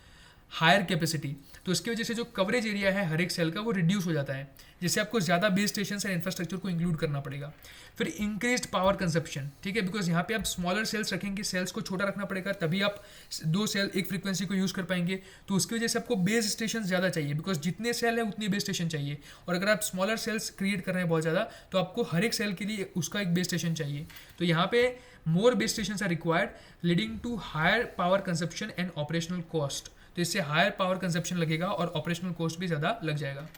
हायर कैपेसिटी, तो इसकी वजह से जो कवरेज एरिया है हर एक सेल का वो रिड्यूस हो जाता है, जिससे आपको ज़्यादा बेस स्टेशन एंड इंफ्रास्ट्रक्चर को इंक्लूड करना पड़ेगा। फिर इंक्रीज्ड पावर कंजप्शन, ठीक है, बिकॉज यहाँ पे आप स्मॉलर सेल्स रखेंगे, सेल्स को छोटा रखना पड़ेगा, तभी आप दो सेल एक फ्रीक्वेंसी को यूज़ कर पाएंगे, तो उसकी वजह से आपको बेस स्टेशन ज़्यादा चाहिए, बिकॉज जितने सेल है उतने बेस स्टेशन चाहिए, और अगर आप स्मॉलर सेल्स क्रिएट कर रहे हैं बहुत ज़्यादा तो आपको हर एक सेल के लिए उसका एक बेस स्टेशन चाहिए। तो यहाँ पे more base station are required leading to higher power consumption and operational cost, तो इससे हायर पावर कंजप्शन लगेगा और ऑपरेशनल कॉस्ट भी ज़्यादा लग जाएगा।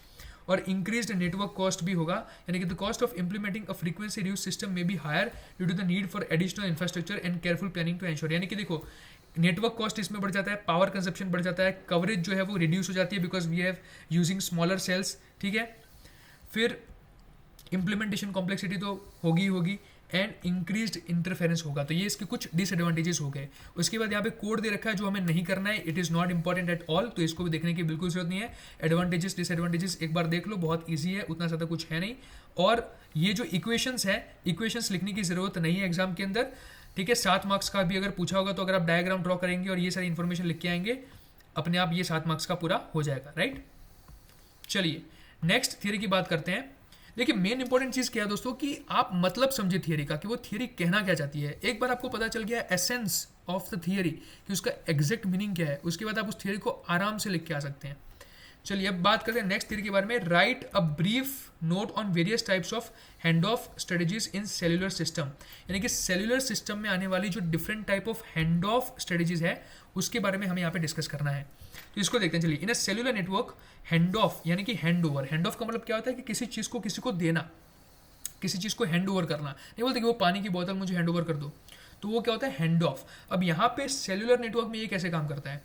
और इंक्रीज्ड नेटवर्क कॉस्ट भी होगा, यानी कि the cost of implementing a frequency reduce system में be higher due to the need for additional infrastructure and careful planning to ensure, यानी कि देखो नेटवर्क कॉस्ट इसमें बढ़ जाता है, पावर कंजप्शन बढ़ जाता है, कवरेज जो है वो रिड्यूस हो जाती है because we have using smaller cells, ठीक है। फिर इंप्लीमेंटेशन कॉम्प्लेक्सिटी तो होगी एंड इंक्रीज्ड इंटरफेरेंस होगा, तो ये इसके कुछ डिसएडवांटेजेस हो गए। उसके बाद यहाँ पे कोड दे रखा है जो हमें नहीं करना है, it is not important at all, तो इसको भी देखने की बिल्कुल जरूरत नहीं है। एडवांटेजेस डिसएडवांटेजेस एक बार देख लो, बहुत ईजी है, उतना ज़्यादा कुछ है नहीं। और ये जो इक्वेशंस है, इक्वेशंस लिखने की ज़रूरत नहीं है एग्जाम के अंदर, ठीक है। 7 मार्क्स का भी अगर पूछा होगा तो अगर आप डायग्राम ड्रॉ करेंगे और ये सारी इन्फॉर्मेशन लिख के आएंगे, अपने आप ये 7 मार्क्स का पूरा हो जाएगा, राइट। चलिए नेक्स्ट थियरी की बात करते हैं। देखिए मेन इंपॉर्टेंट चीज़ क्या है दोस्तों कि आप मतलब समझे थियरी का, कि वो थियरी कहना क्या चाहती है। एक बार आपको पता चल गया एसेंस ऑफ द थियरी कि उसका एग्जैक्ट मीनिंग क्या है, उसके बाद आप उस थियरी को आराम से लिख के आ सकते हैं। चलिए अब बात करते हैं नेक्स्ट थियरी के बारे में। Right a brief note on various types of hand of strategies in cellular system, यानी कि सेल्यूलर सिस्टम में आने वाली जो different type of hand of strategies है उसके बारे में हमें यहाँ पे डिस्कस करना है। तो इसको देखते हैं। चलिए इन a cellular network hand of यानी कि हैंड ओवर, हैंड ऑफ का मतलब क्या होता है कि किसी चीज़ को किसी को देना, किसी चीज़ को हैंड ओवर करना। नहीं बोलते कि वो पानी की बोतल मुझे हैंड ओवर कर दो, तो वो क्या होता है, हैंड ऑफ। अब यहाँ पे सेल्यूलर नेटवर्क में ये कैसे काम करता है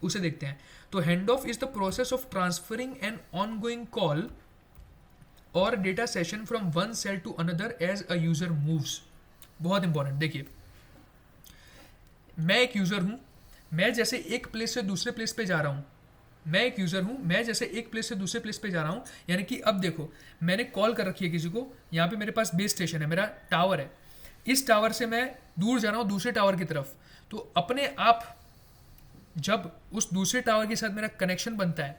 उसे देखते हैं। तो hand off is the process of transferring an ongoing call और data session from one cell to another as a user moves. बहुत इंपॉर्टेंट, देखिए मैं एक यूजर हूं, मैं जैसे एक प्लेस से दूसरे प्लेस पे जा रहा हूं, मैं एक यूजर हूं, मैं जैसे एक प्लेस से दूसरे प्लेस पे जा रहा हूं, यानी कि अब देखो मैंने कॉल कर रखी है किसी को, यहाँ पे मेरे पास बेस स्टेशन है, मेरा टावर है, इस टावर से मैं दूर जा रहा हूँ दूसरे टावर की तरफ। तो अपने आप जब उस दूसरे टावर के साथ मेरा कनेक्शन बनता है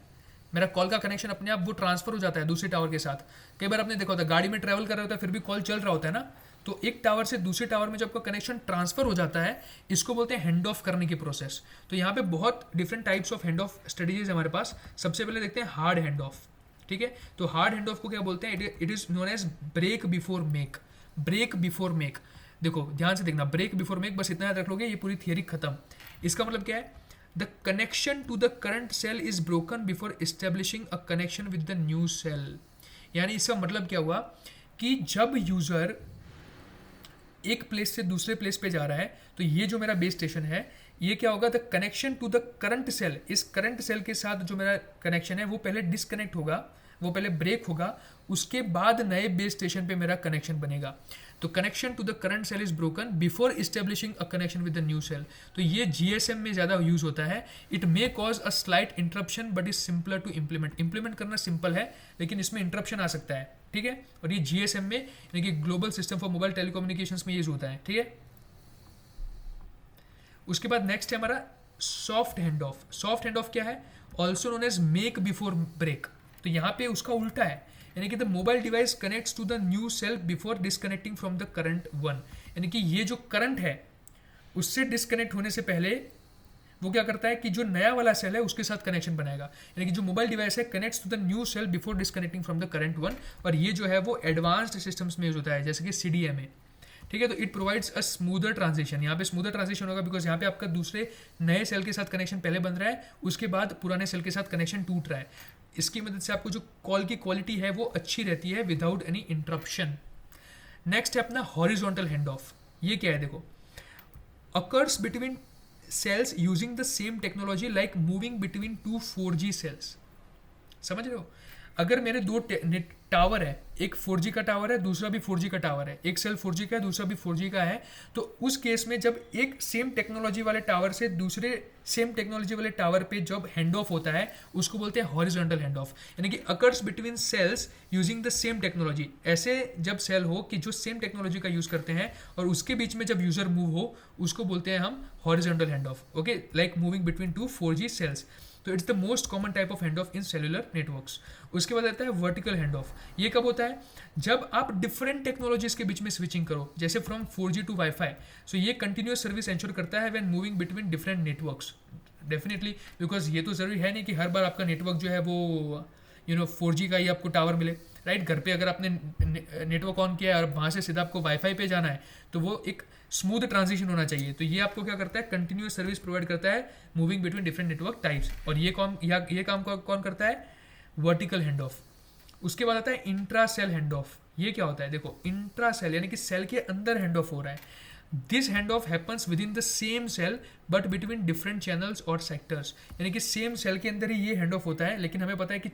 मेरा कॉल का कनेक्शन अपने आप वो ट्रांसफर हो जाता है दूसरे टावर के साथ। कई बार आपने देखा होता है गाड़ी में ट्रैवल कर रहा होता है फिर भी कॉल चल रहा होता है ना, तो एक टावर से दूसरे टावर में जब आपका कनेक्शन ट्रांसफर हो जाता है, इसको बोलते हैं हैंड ऑफ करने की प्रोसेस। तो यहाँ पे बहुत different types of hand of strategies हमारे पास। सबसे पहले देखते हैं हार्ड हैंड ऑफ। ठीक है, तो हार्ड हैंड ऑफ को क्या बोलते हैं? It is known as break before make. Break before make, देखो ध्यान से देखना, ब्रेक बिफोर मेक बस इतना याद रख लोगे, ये पूरी थियरी खत्म। इसका मतलब क्या है? The connection to the current cell is broken before establishing a connection with the new cell. यानी इसका मतलब क्या हुआ कि जब यूजर एक प्लेस से दूसरे प्लेस पे जा रहा है, तो ये जो मेरा बेस स्टेशन है, ये क्या होगा? The connection to the current cell, इस करंट सेल के साथ जो मेरा कनेक्शन है वो पहले डिसकनेक्ट होगा, वो पहले ब्रेक होगा, उसके बाद नए बेस स्टेशन पे मेरा कनेक्शन बनेगा। तो connection to the current cell is broken before establishing a connection with the new cell. तो ये जीएसएम में ज़्यादा यूज होता है। It may cause a slight interruption but is simpler to implement करना सिंपल है, लेकिन इसमें इंटरप्शन आ सकता है। ठीक है, और ये जीएसएम में यानी कि global system for mobile telecommunications में यूज होता है। ठीक है, उसके बाद नेक्स्ट है हमारा soft handoff. Soft handoff क्या है? Also known as make before break. तो यहाँ पे उसका उल्टा है, यानी कि the mobile device connects to the new cell before disconnecting from the current one. यानी कि ये जो करंट है उससे डिस्कनेक्ट होने से पहले वो क्या करता है कि जो नया वाला सेल है उसके साथ कनेक्शन बनाएगा। यानी कि जो मोबाइल डिवाइस है connects to the new cell before disconnecting from the current one. और ये जो है वो एडवांस्ड सिस्टम्स में यूज होता है, जैसे कि सीडीएमए। ठीक है, तो it provides a smoother transition. यहाँ पे स्मूदर ट्रांजिशन होगा बिकॉज यहाँ पे आपका दूसरे नए सेल के साथ कनेक्शन पहले बन रहा है, उसके बाद पुराने सेल के साथ कनेक्शन टूट रहा है। इसकी मदद से आपको जो कॉल की क्वालिटी है वो अच्छी रहती है विदाउट एनी इंटरप्शन। नेक्स्ट है अपना हॉरिजॉन्टल हैंड ऑफ। ये क्या है? देखो, occurs between cells using the same technology like moving between two 4G cells. समझ रहे हो? अगर मेरे दो टावर है, एक 4G का टावर है, दूसरा भी 4G का टावर है, एक सेल 4G का है, दूसरा भी 4G का है, तो उस केस में जब एक सेम टेक्नोलॉजी वाले टावर से दूसरे सेम टेक्नोलॉजी वाले टावर पे जब हैंड ऑफ होता है उसको बोलते हैं हॉरिजॉन्टल हैंड ऑफ। यानी कि occurs between cells using the same technology. ऐसे जब सेल हो कि जो सेम टेक्नोलॉजी का यूज करते हैं और उसके बीच में जब यूजर मूव हो, उसको बोलते हैं हम horizontal hand off. Okay, like moving between two 4G cells. तो it's the most common type of hand off in cellular networks. उसके बाद आता है वर्टिकल हैंड ऑफ। ये कब होता है? जब आप डिफरेंट टेक्नोलॉजीज के बीच में स्विचिंग करो, जैसे फ्रॉम 4G टू वाईफाई। सो ये कंटिन्यूस सर्विस एंश्योर करता है when moving between different networks. Definitely, because ये तो जरूरी है नहीं कि हर बार आपका नेटवर्क जो है वो 4G का ही आपको टावर मिले, राइट? घर पे अगर आपने नेटवर्क ऑन किया है और वहाँ से सीधा आपको वाईफाई पे जाना है, तो वो एक स्मूथ ट्रांजिशन होना चाहिए। तो ये आपको क्या करता है? कंटिन्यूस सर्विस प्रोवाइड करता है moving between different network types. और ये काम कौन करता है? Vertical hand of. उसके बाद आता है इंट्रा सेल हैंड ऑफ। ये क्या होता है? देखो, इंट्रा सेल यानी कि सेल के अंदर हैंड ऑफ हो रहा है। This handoff happens within the same cell but between different channels और सेक्टर्स। यानी कि सेम सेल के अंदर ही ये हैंड ऑफ होता है, लेकिन हमें पता है कि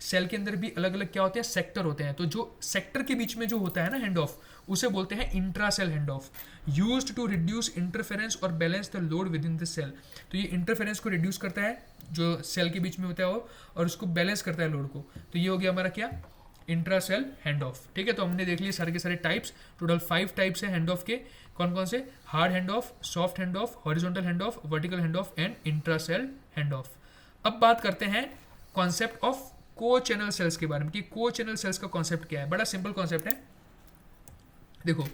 सेल के अंदर भी अलग अलग क्या होते हैं? सेक्टर होते हैं। तो जो सेक्टर के बीच में जो होता है ना हैंड ऑफ, उसे बोलते हैं intra cell hand off, used to reduce interference और balance the load within the cell. तो ये इंटरफेरेंस को रिड्यूस करता है जो सेल के बीच में होता है वो, और उसको बैलेंस करता है लोड को। तो ये हो गया हमारा क्या? Intra cell hand of. ठीक है, तो हमने देख लिए सारे के सारे टाइप्स। टोटल 5 टाइप्स है हैंड ऑफ के। कौन कौन से? Hard handoff, soft handoff, horizontal hand of, vertical handoff and intra cell hand of. अब बात करते हैं concept of co channel cells के बारे में कि को चैनल सेल्स का कॉन्सेप्ट क्या है। बड़ा सिंपल कॉन्सेप्ट है। देखो,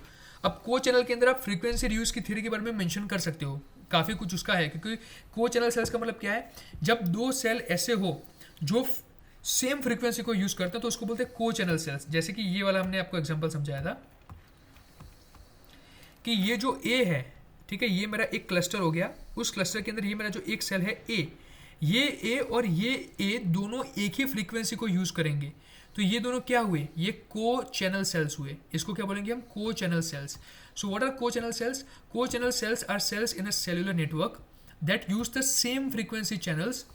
अब को चैनल के अंदर आप फ्रीक्वेंसी रियूज की थ्योरी के बारे में मेंशन कर सकते हो, काफ़ी कुछ उसका है। क्योंकि को चैनल सेल्स का मतलब क्या है? जब दो सेल ऐसे हो जो सेम फ्रीक्वेंसी को यूज करते हैं तो उसको बोलते हैं को चैनल सेल्स। जैसे कि ये वाला हमने आपको एग्जांपल समझाया था कि ये जो ए है, ठीक है, ये मेरा एक क्लस्टर हो गया। उस क्लस्टर के अंदर ये मेरा जो एक सेल है ए, ये ए और ये ए दोनों एक ही फ्रीक्वेंसी को यूज करेंगे। तो ये दोनों क्या हुए? ये को चैनल सेल्स हुए। इसको क्या बोलेंगे हम? Co channel cells. So what are co channel cells? Co channel cells are cells in a cellular network that use the same frequency channels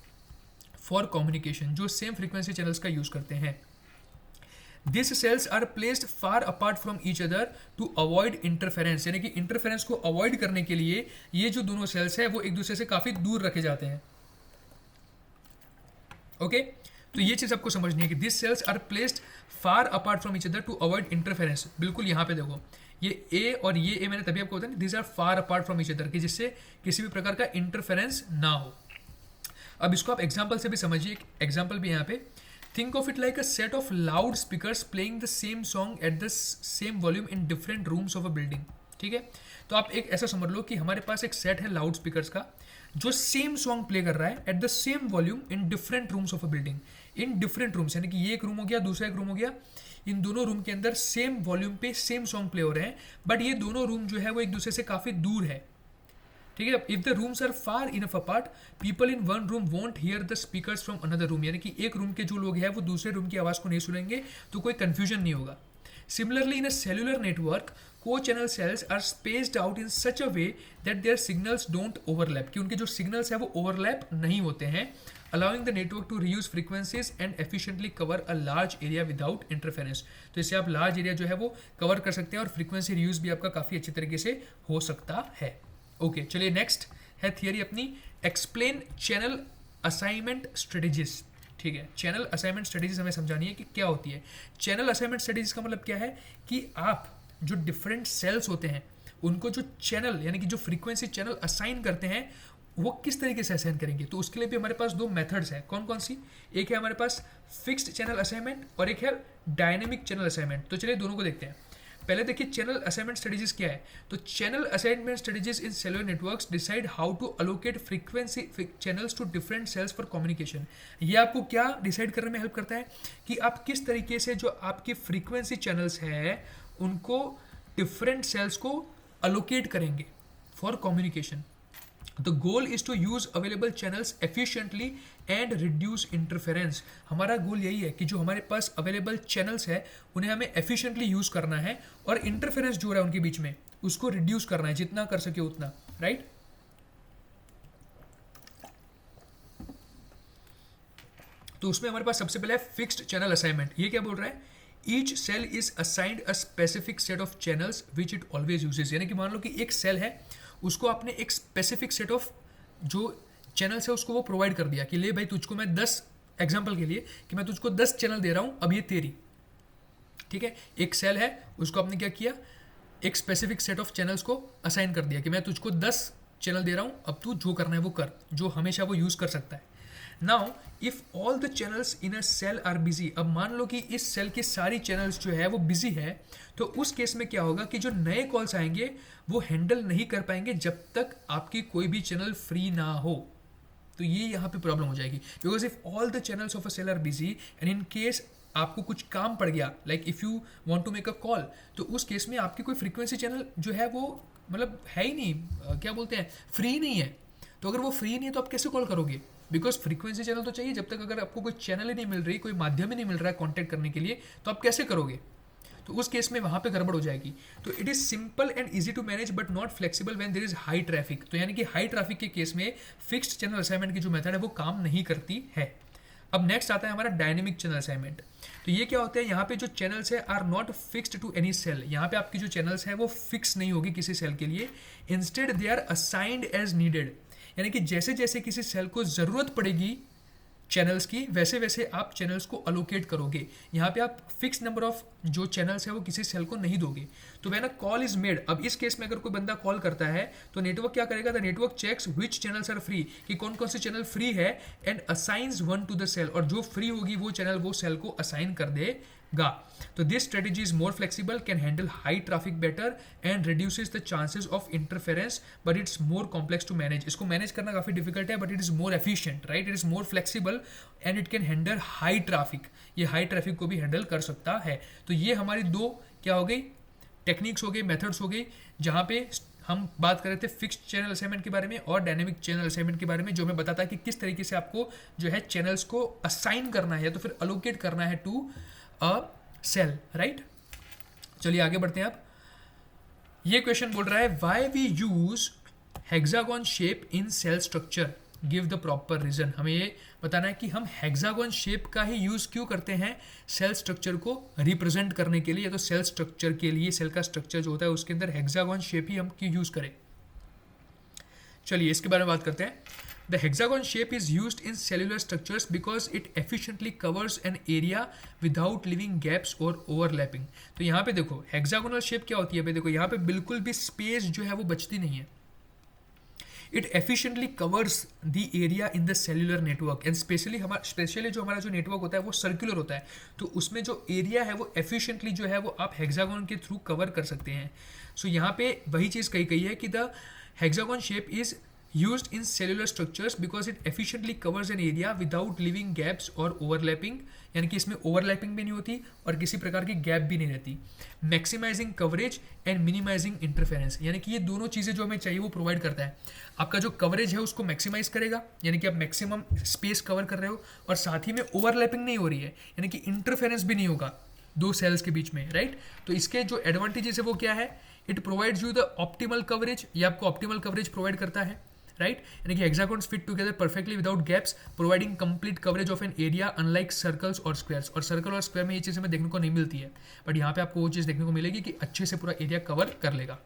for communication, जो सेम फ्रीक्वेंसी चैनल्स का use करते हैं। This cells are placed far apart from each other to avoid interference. यानी कि interference को avoid करने के लिए ये जो दोनों सेल्स है वो एक दूसरे से काफी दूर रखे जाते हैं। ओके, तो ये चीज आपको समझनी है कि this cells are placed far apart from each other to avoid interference. बिल्कुल यहाँ पे देखो, ये ए और ये ए मैंने तभी आपको बताया, this are far apart from each other, कि जिससे किसी भी प्रकार का इंटरफेरेंस ना हो। अब इसको आप एग्जाम्पल से भी समझिए, एक एग्जाम्पल भी यहाँ पे, think of it like a set of loud speakers playing the same song eight the same volume in different rooms of a building. ठीक है, तो आप एक ऐसा समझ लो कि हमारे पास एक सेट है लाउड स्पीकर्स का जो सेम सॉन्ग प्ले कर रहा है eight the same volume in different rooms of a building, in different rooms, यानी कि ये एक रूम हो गया, दूसरा एक रूम हो गया, इन दोनों रूम के अंदर सेम वॉल्यूम पे सेम सॉन्ग प्ले हो रहे हैं, बट ये दोनों रूम जो है वो एक दूसरे से काफ़ी दूर है। ठीक है, if the rooms are far enough apart, people in one room won't hear the speakers from another room, यानी कि एक रूम के जो लोग हैं वो दूसरे रूम की आवाज़ को नहीं सुनेंगे, तो कोई कन्फ्यूजन नहीं होगा। Similarly in a cellular network, co-channel cells are spaced out in such a way that their signals don't overlap, कि उनके जो सिग्नल्स है वो ओवरलैप नहीं होते हैं, allowing the network to reuse frequencies and efficiently cover a large area without interference। तो इससे आप लार्ज एरिया जो है वो कवर कर सकते हैं और फ्रीक्वेंसी रीयूज भी आपका काफ़ी अच्छे तरीके से हो सकता है। ओके, चलिए नेक्स्ट है थियरी अपनी, एक्सप्लेन चैनल असाइनमेंट स्ट्रेटेजीज। ठीक है, चैनल असाइनमेंट स्ट्रेटेजीज हमें समझानी है कि क्या होती है। चैनल असाइनमेंट स्ट्रेटेजीज का मतलब क्या है कि आप जो डिफरेंट सेल्स होते हैं उनको जो चैनल यानी कि जो फ्रीक्वेंसी चैनल असाइन करते हैं वो किस तरीके से असाइन करेंगे। तो उसके लिए भी हमारे पास दो मेथड्स हैं, कौन कौन सी, एक है हमारे पास फिक्स्ड चैनल असाइनमेंट और एक है डायनेमिक चैनल असाइनमेंट। तो चलिए दोनों को देखते हैं। पहले देखिए चैनल असाइनमेंट स्ट्रेटेजीज क्या है। तो channel assignment strategies in cellular networks decide how to allocate frequency channels to different cells for communication. ये आपको क्या डिसाइड करने में हेल्प करता है कि आप किस तरीके से जो आपकी फ्रीक्वेंसी चैनल्स है उनको डिफरेंट सेल्स को अलोकेट करेंगे for communication. The goal is to use available channels efficiently and reduce interference. हमारा गोल यही है कि जो हमारे पास अवेलेबल चैनल्स है उन्हें हमें एफिशिएंटली यूज करना है और इंटरफेरेंस जो हो रहा है उनके बीच में उसको रिड्यूस करना है जितना कर सके उतना, राइट। तो उसमें हमारे पास सबसे पहले है फिक्स्ड चैनल असाइनमेंट। ये क्या बोल रहा है, each cell is assigned a specific set of channels which it always uses. यानी कि मान लो कि एक सेल है उसको आपने एक स्पेसिफिक सेट ऑफ जो चैनल्स है उसको वो प्रोवाइड कर दिया कि ले भाई तुझको मैं 10 एग्जांपल के लिए कि मैं तुझको 10 चैनल दे रहा हूँ, अब ये तेरी। ठीक है, एक सेल है उसको आपने क्या किया, एक स्पेसिफिक सेट ऑफ चैनल्स को असाइन कर दिया कि मैं तुझको 10 चैनल दे रहा हूँ, अब तू जो करना है वो कर, जो हमेशा वो यूज़ कर सकता है। Now if all the channels in a cell are busy, अब मान लो कि इस सेल की सारी चैनल्स जो है वो बिजी है, तो उस केस में क्या होगा कि जो नए कॉल्स आएंगे वो हैंडल नहीं कर पाएंगे जब तक आपकी कोई भी चैनल फ्री ना हो। तो ये यहाँ पे प्रॉब्लम हो जाएगी, because if all the channels of a cell are busy and in case आपको कुछ काम पड़ गया, like if you want to make a call, तो उस केस में आपकी कोई फ्रीक्वेंसी चैनल जो है वो मतलब है ही नहीं, क्या बोलते हैं, फ्री नहीं है। तो अगर वो फ्री नहीं है तो आप कैसे कॉल करोगे, बिकॉज फ्रीक्वेंसी चैनल तो चाहिए। जब तक अगर आपको कोई चैनल ही नहीं मिल रही, कोई माध्यम ही नहीं मिल रहा है कॉन्टैक्ट करने के लिए, तो आप कैसे करोगे। तो उस केस में वहाँ पे गड़बड़ हो जाएगी। तो it is simple and easy to manage but not flexible when there is high traffic. तो यानी कि हाई ट्रैफिक के केस में फिक्स्ड चैनल असाइनमेंट की जो मेथड है वो काम नहीं करती है। अब नेक्स्ट आता है हमारा डायनेमिक चैनल असाइनमेंट। तो ये क्या होता है, यहाँ पे जो चैनल्स है are not fixed to any cell. यहाँ पे आपकी जो चैनल्स है वो फिक्स नहीं होगी किसी सेल के लिए, instead they are assigned as needed. यानी कि जैसे जैसे किसी सेल को ज़रूरत पड़ेगी चैनल्स की, वैसे वैसे आप चैनल्स को अलोकेट करोगे। यहाँ पे आप फिक्स नंबर ऑफ जो चैनल्स है वो किसी सेल को नहीं दोगे। तो when a call is made, अब इस केस में अगर कोई बंदा कॉल करता है तो नेटवर्क क्या करेगा, the network checks which channels are free, कि कौन कौन से चैनल फ्री है, and assigns one to the cell, और जो फ्री होगी वो चैनल वो सेल को असाइन कर देगा। तो this strategy is more flexible, can handle high traffic better and reduces the chances of interference, but it's more complex to manage. इसको मैनेज करना काफ़ी डिफिकल्ट है, but it is more efficient, right. It is more flexible and it can handle high traffic. ये high traffic को भी handle कर सकता है। तो ये हमारी दो क्या हो गई, टेक्निक्स हो गई, मेथड्स हो गई, जहाँ पे हम बात कर रहे थे फिक्स्ड चैनल असाइनमेंट के बारे में और डायनेमिक चैनल असाइनमेंट के बारे में, जो हमें बताता है कि किस तरीके से आपको जो है चैनल्स को असाइन करना है या तो फिर अलोकेट करना है टू अ सेल, राइट। चलिए आगे बढ़ते हैं। अब ये क्वेश्चन बोल रहा है why we use hexagon shape in cell structure, give the proper reason. हमें ये बताना है कि हम हेक्सागोन शेप का ही यूज क्यों करते हैं सेल स्ट्रक्चर को रिप्रेजेंट करने के लिए, या तो सेल स्ट्रक्चर के लिए सेल का स्ट्रक्चर जो होता है उसके अंदर हेक्सागोन शेप ही हम क्यों यूज करें। चलिए इसके बारे में बात करते हैं। The hexagon shape is used in cellular structures because it efficiently covers an area without leaving gaps or overlapping। तो यहाँ पे देखो हेक्सागोनल शेप क्या होती है, देखो यहाँ पे बिल्कुल भी स्पेस जो है वो बचती नहीं है। It efficiently covers the area in the cellular network and specially जो हमारा जो नेटवर्क होता है वो सर्कुलर होता है, तो उसमें जो एरिया है वो एफिशिएंटली जो है वो आप हेक्सागोन के थ्रू कवर कर सकते हैं. सो यहाँ पे वही चीज़ कही गई है कि the hexagon shape is used in cellular structures because it efficiently covers an area without leaving gaps or overlapping, यानी कि इसमें ओवरलैपिंग भी नहीं होती और किसी प्रकार की गैप भी नहीं रहती. Maximizing coverage and minimizing interference, यानी कि ये दोनों चीज़ें जो हमें चाहिए वो प्रोवाइड करता है. आपका जो कवरेज है उसको मैक्सिमाइज करेगा, यानी कि आप मैक्सिमम स्पेस कवर कर रहे हो, और साथ ही में ओवरलैपिंग नहीं हो रही है, यानी कि इंटरफेरेंस भी नहीं होगा दो सेल्स के बीच में, राइट. तो इसके जो एडवांटेजेस है वो क्या है, it provides you the optimal coverage, ये आपको ऑप्टिमल कवरेज प्रोवाइड करता है, राइट. यानी कि hexagons fit together perfectly without gaps, providing complete coverage of an area unlike circles और स्क्वायर्स. और सर्कल और स्क्वायर में ये चीज़ हमें देखने को नहीं मिलती है, बट यहाँ पे आपको वो चीज़ देखने को मिलेगी कि अच्छे से पूरा एरिया कवर कर लेगा.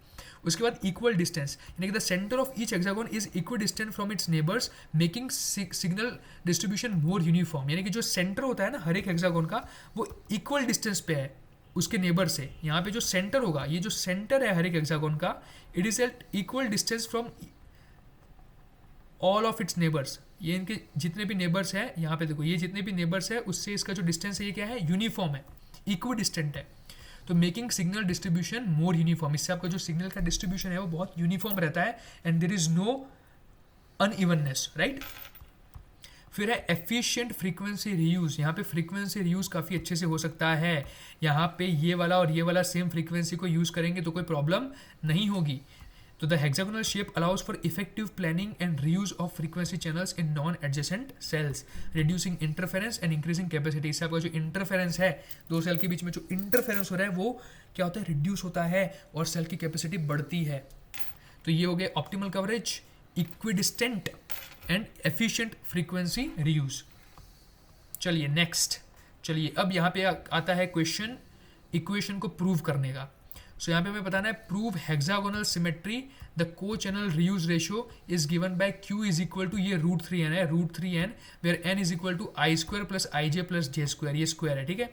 उसके बाद इक्वल डिस्टेंस, यानी कि the centre of each hexagon is equal distant from its neighbours, making signal distribution more uniform. यानी कि जो सेंटर होता है ना हर एक हेक्सागोन का, वो इक्वल डिस्टेंस पे है उसके नेबर से. यहाँ पे जो सेंटर होगा, ये जो सेंटर है हर एक हेक्सागोन का, it is at equal distance from all of its neighbours. ये इनके जितने भी नेबर्स हैं, यहाँ पे देखो ये जितने भी नेबर्स है उससे इसका जो डिस्टेंस है ये क्या है, यूनिफॉर्म है, इक्वी डिस्टेंट है. तो मेकिंग सिग्नल डिस्ट्रीब्यूशन मोर यूनिफॉर्म, इससे आपका जो सिग्नल का डिस्ट्रीब्यूशन है वो बहुत यूनिफॉर्म रहता है and there is no unevenness, right. फिर है एफिशिएंट फ्रीक्वेंसी रीयूज. यहाँ पे फ्रीक्वेंसी रीयूज काफ़ी अच्छे से हो सकता है. यहाँ पे ये वाला और ये वाला सेम फ्रीक्वेंसी को यूज़ करेंगे तो कोई प्रॉब्लम नहीं होगी. तो the hexagonal shape allows for effective planning and reuse of frequency channels in non adjacent sales, reducing interference and increasing capacity. इससे आपका जो इंटरफेरेंस है, दो सेल के बीच में जो इंटरफेरेंस हो रहा है वो क्या होता है, रिड्यूस होता है और सेल की कैपेसिटी बढ़ती है. तो ये हो गया optimal coverage, equidistant and efficient frequency reuse. चलिए नेक्स्ट, चलिए अब यहाँ पे आता है क्वेश्चन इक्वेशन को प्रूव करने का. सो यहाँ पे हमें बताना है prove hexagonal symmetry, the co channel reuse ratio is given by Q is equal to, ये √3n है, √3n where n is equal to I square plus I J plus J square, ये स्क्वायर है, ठीक है.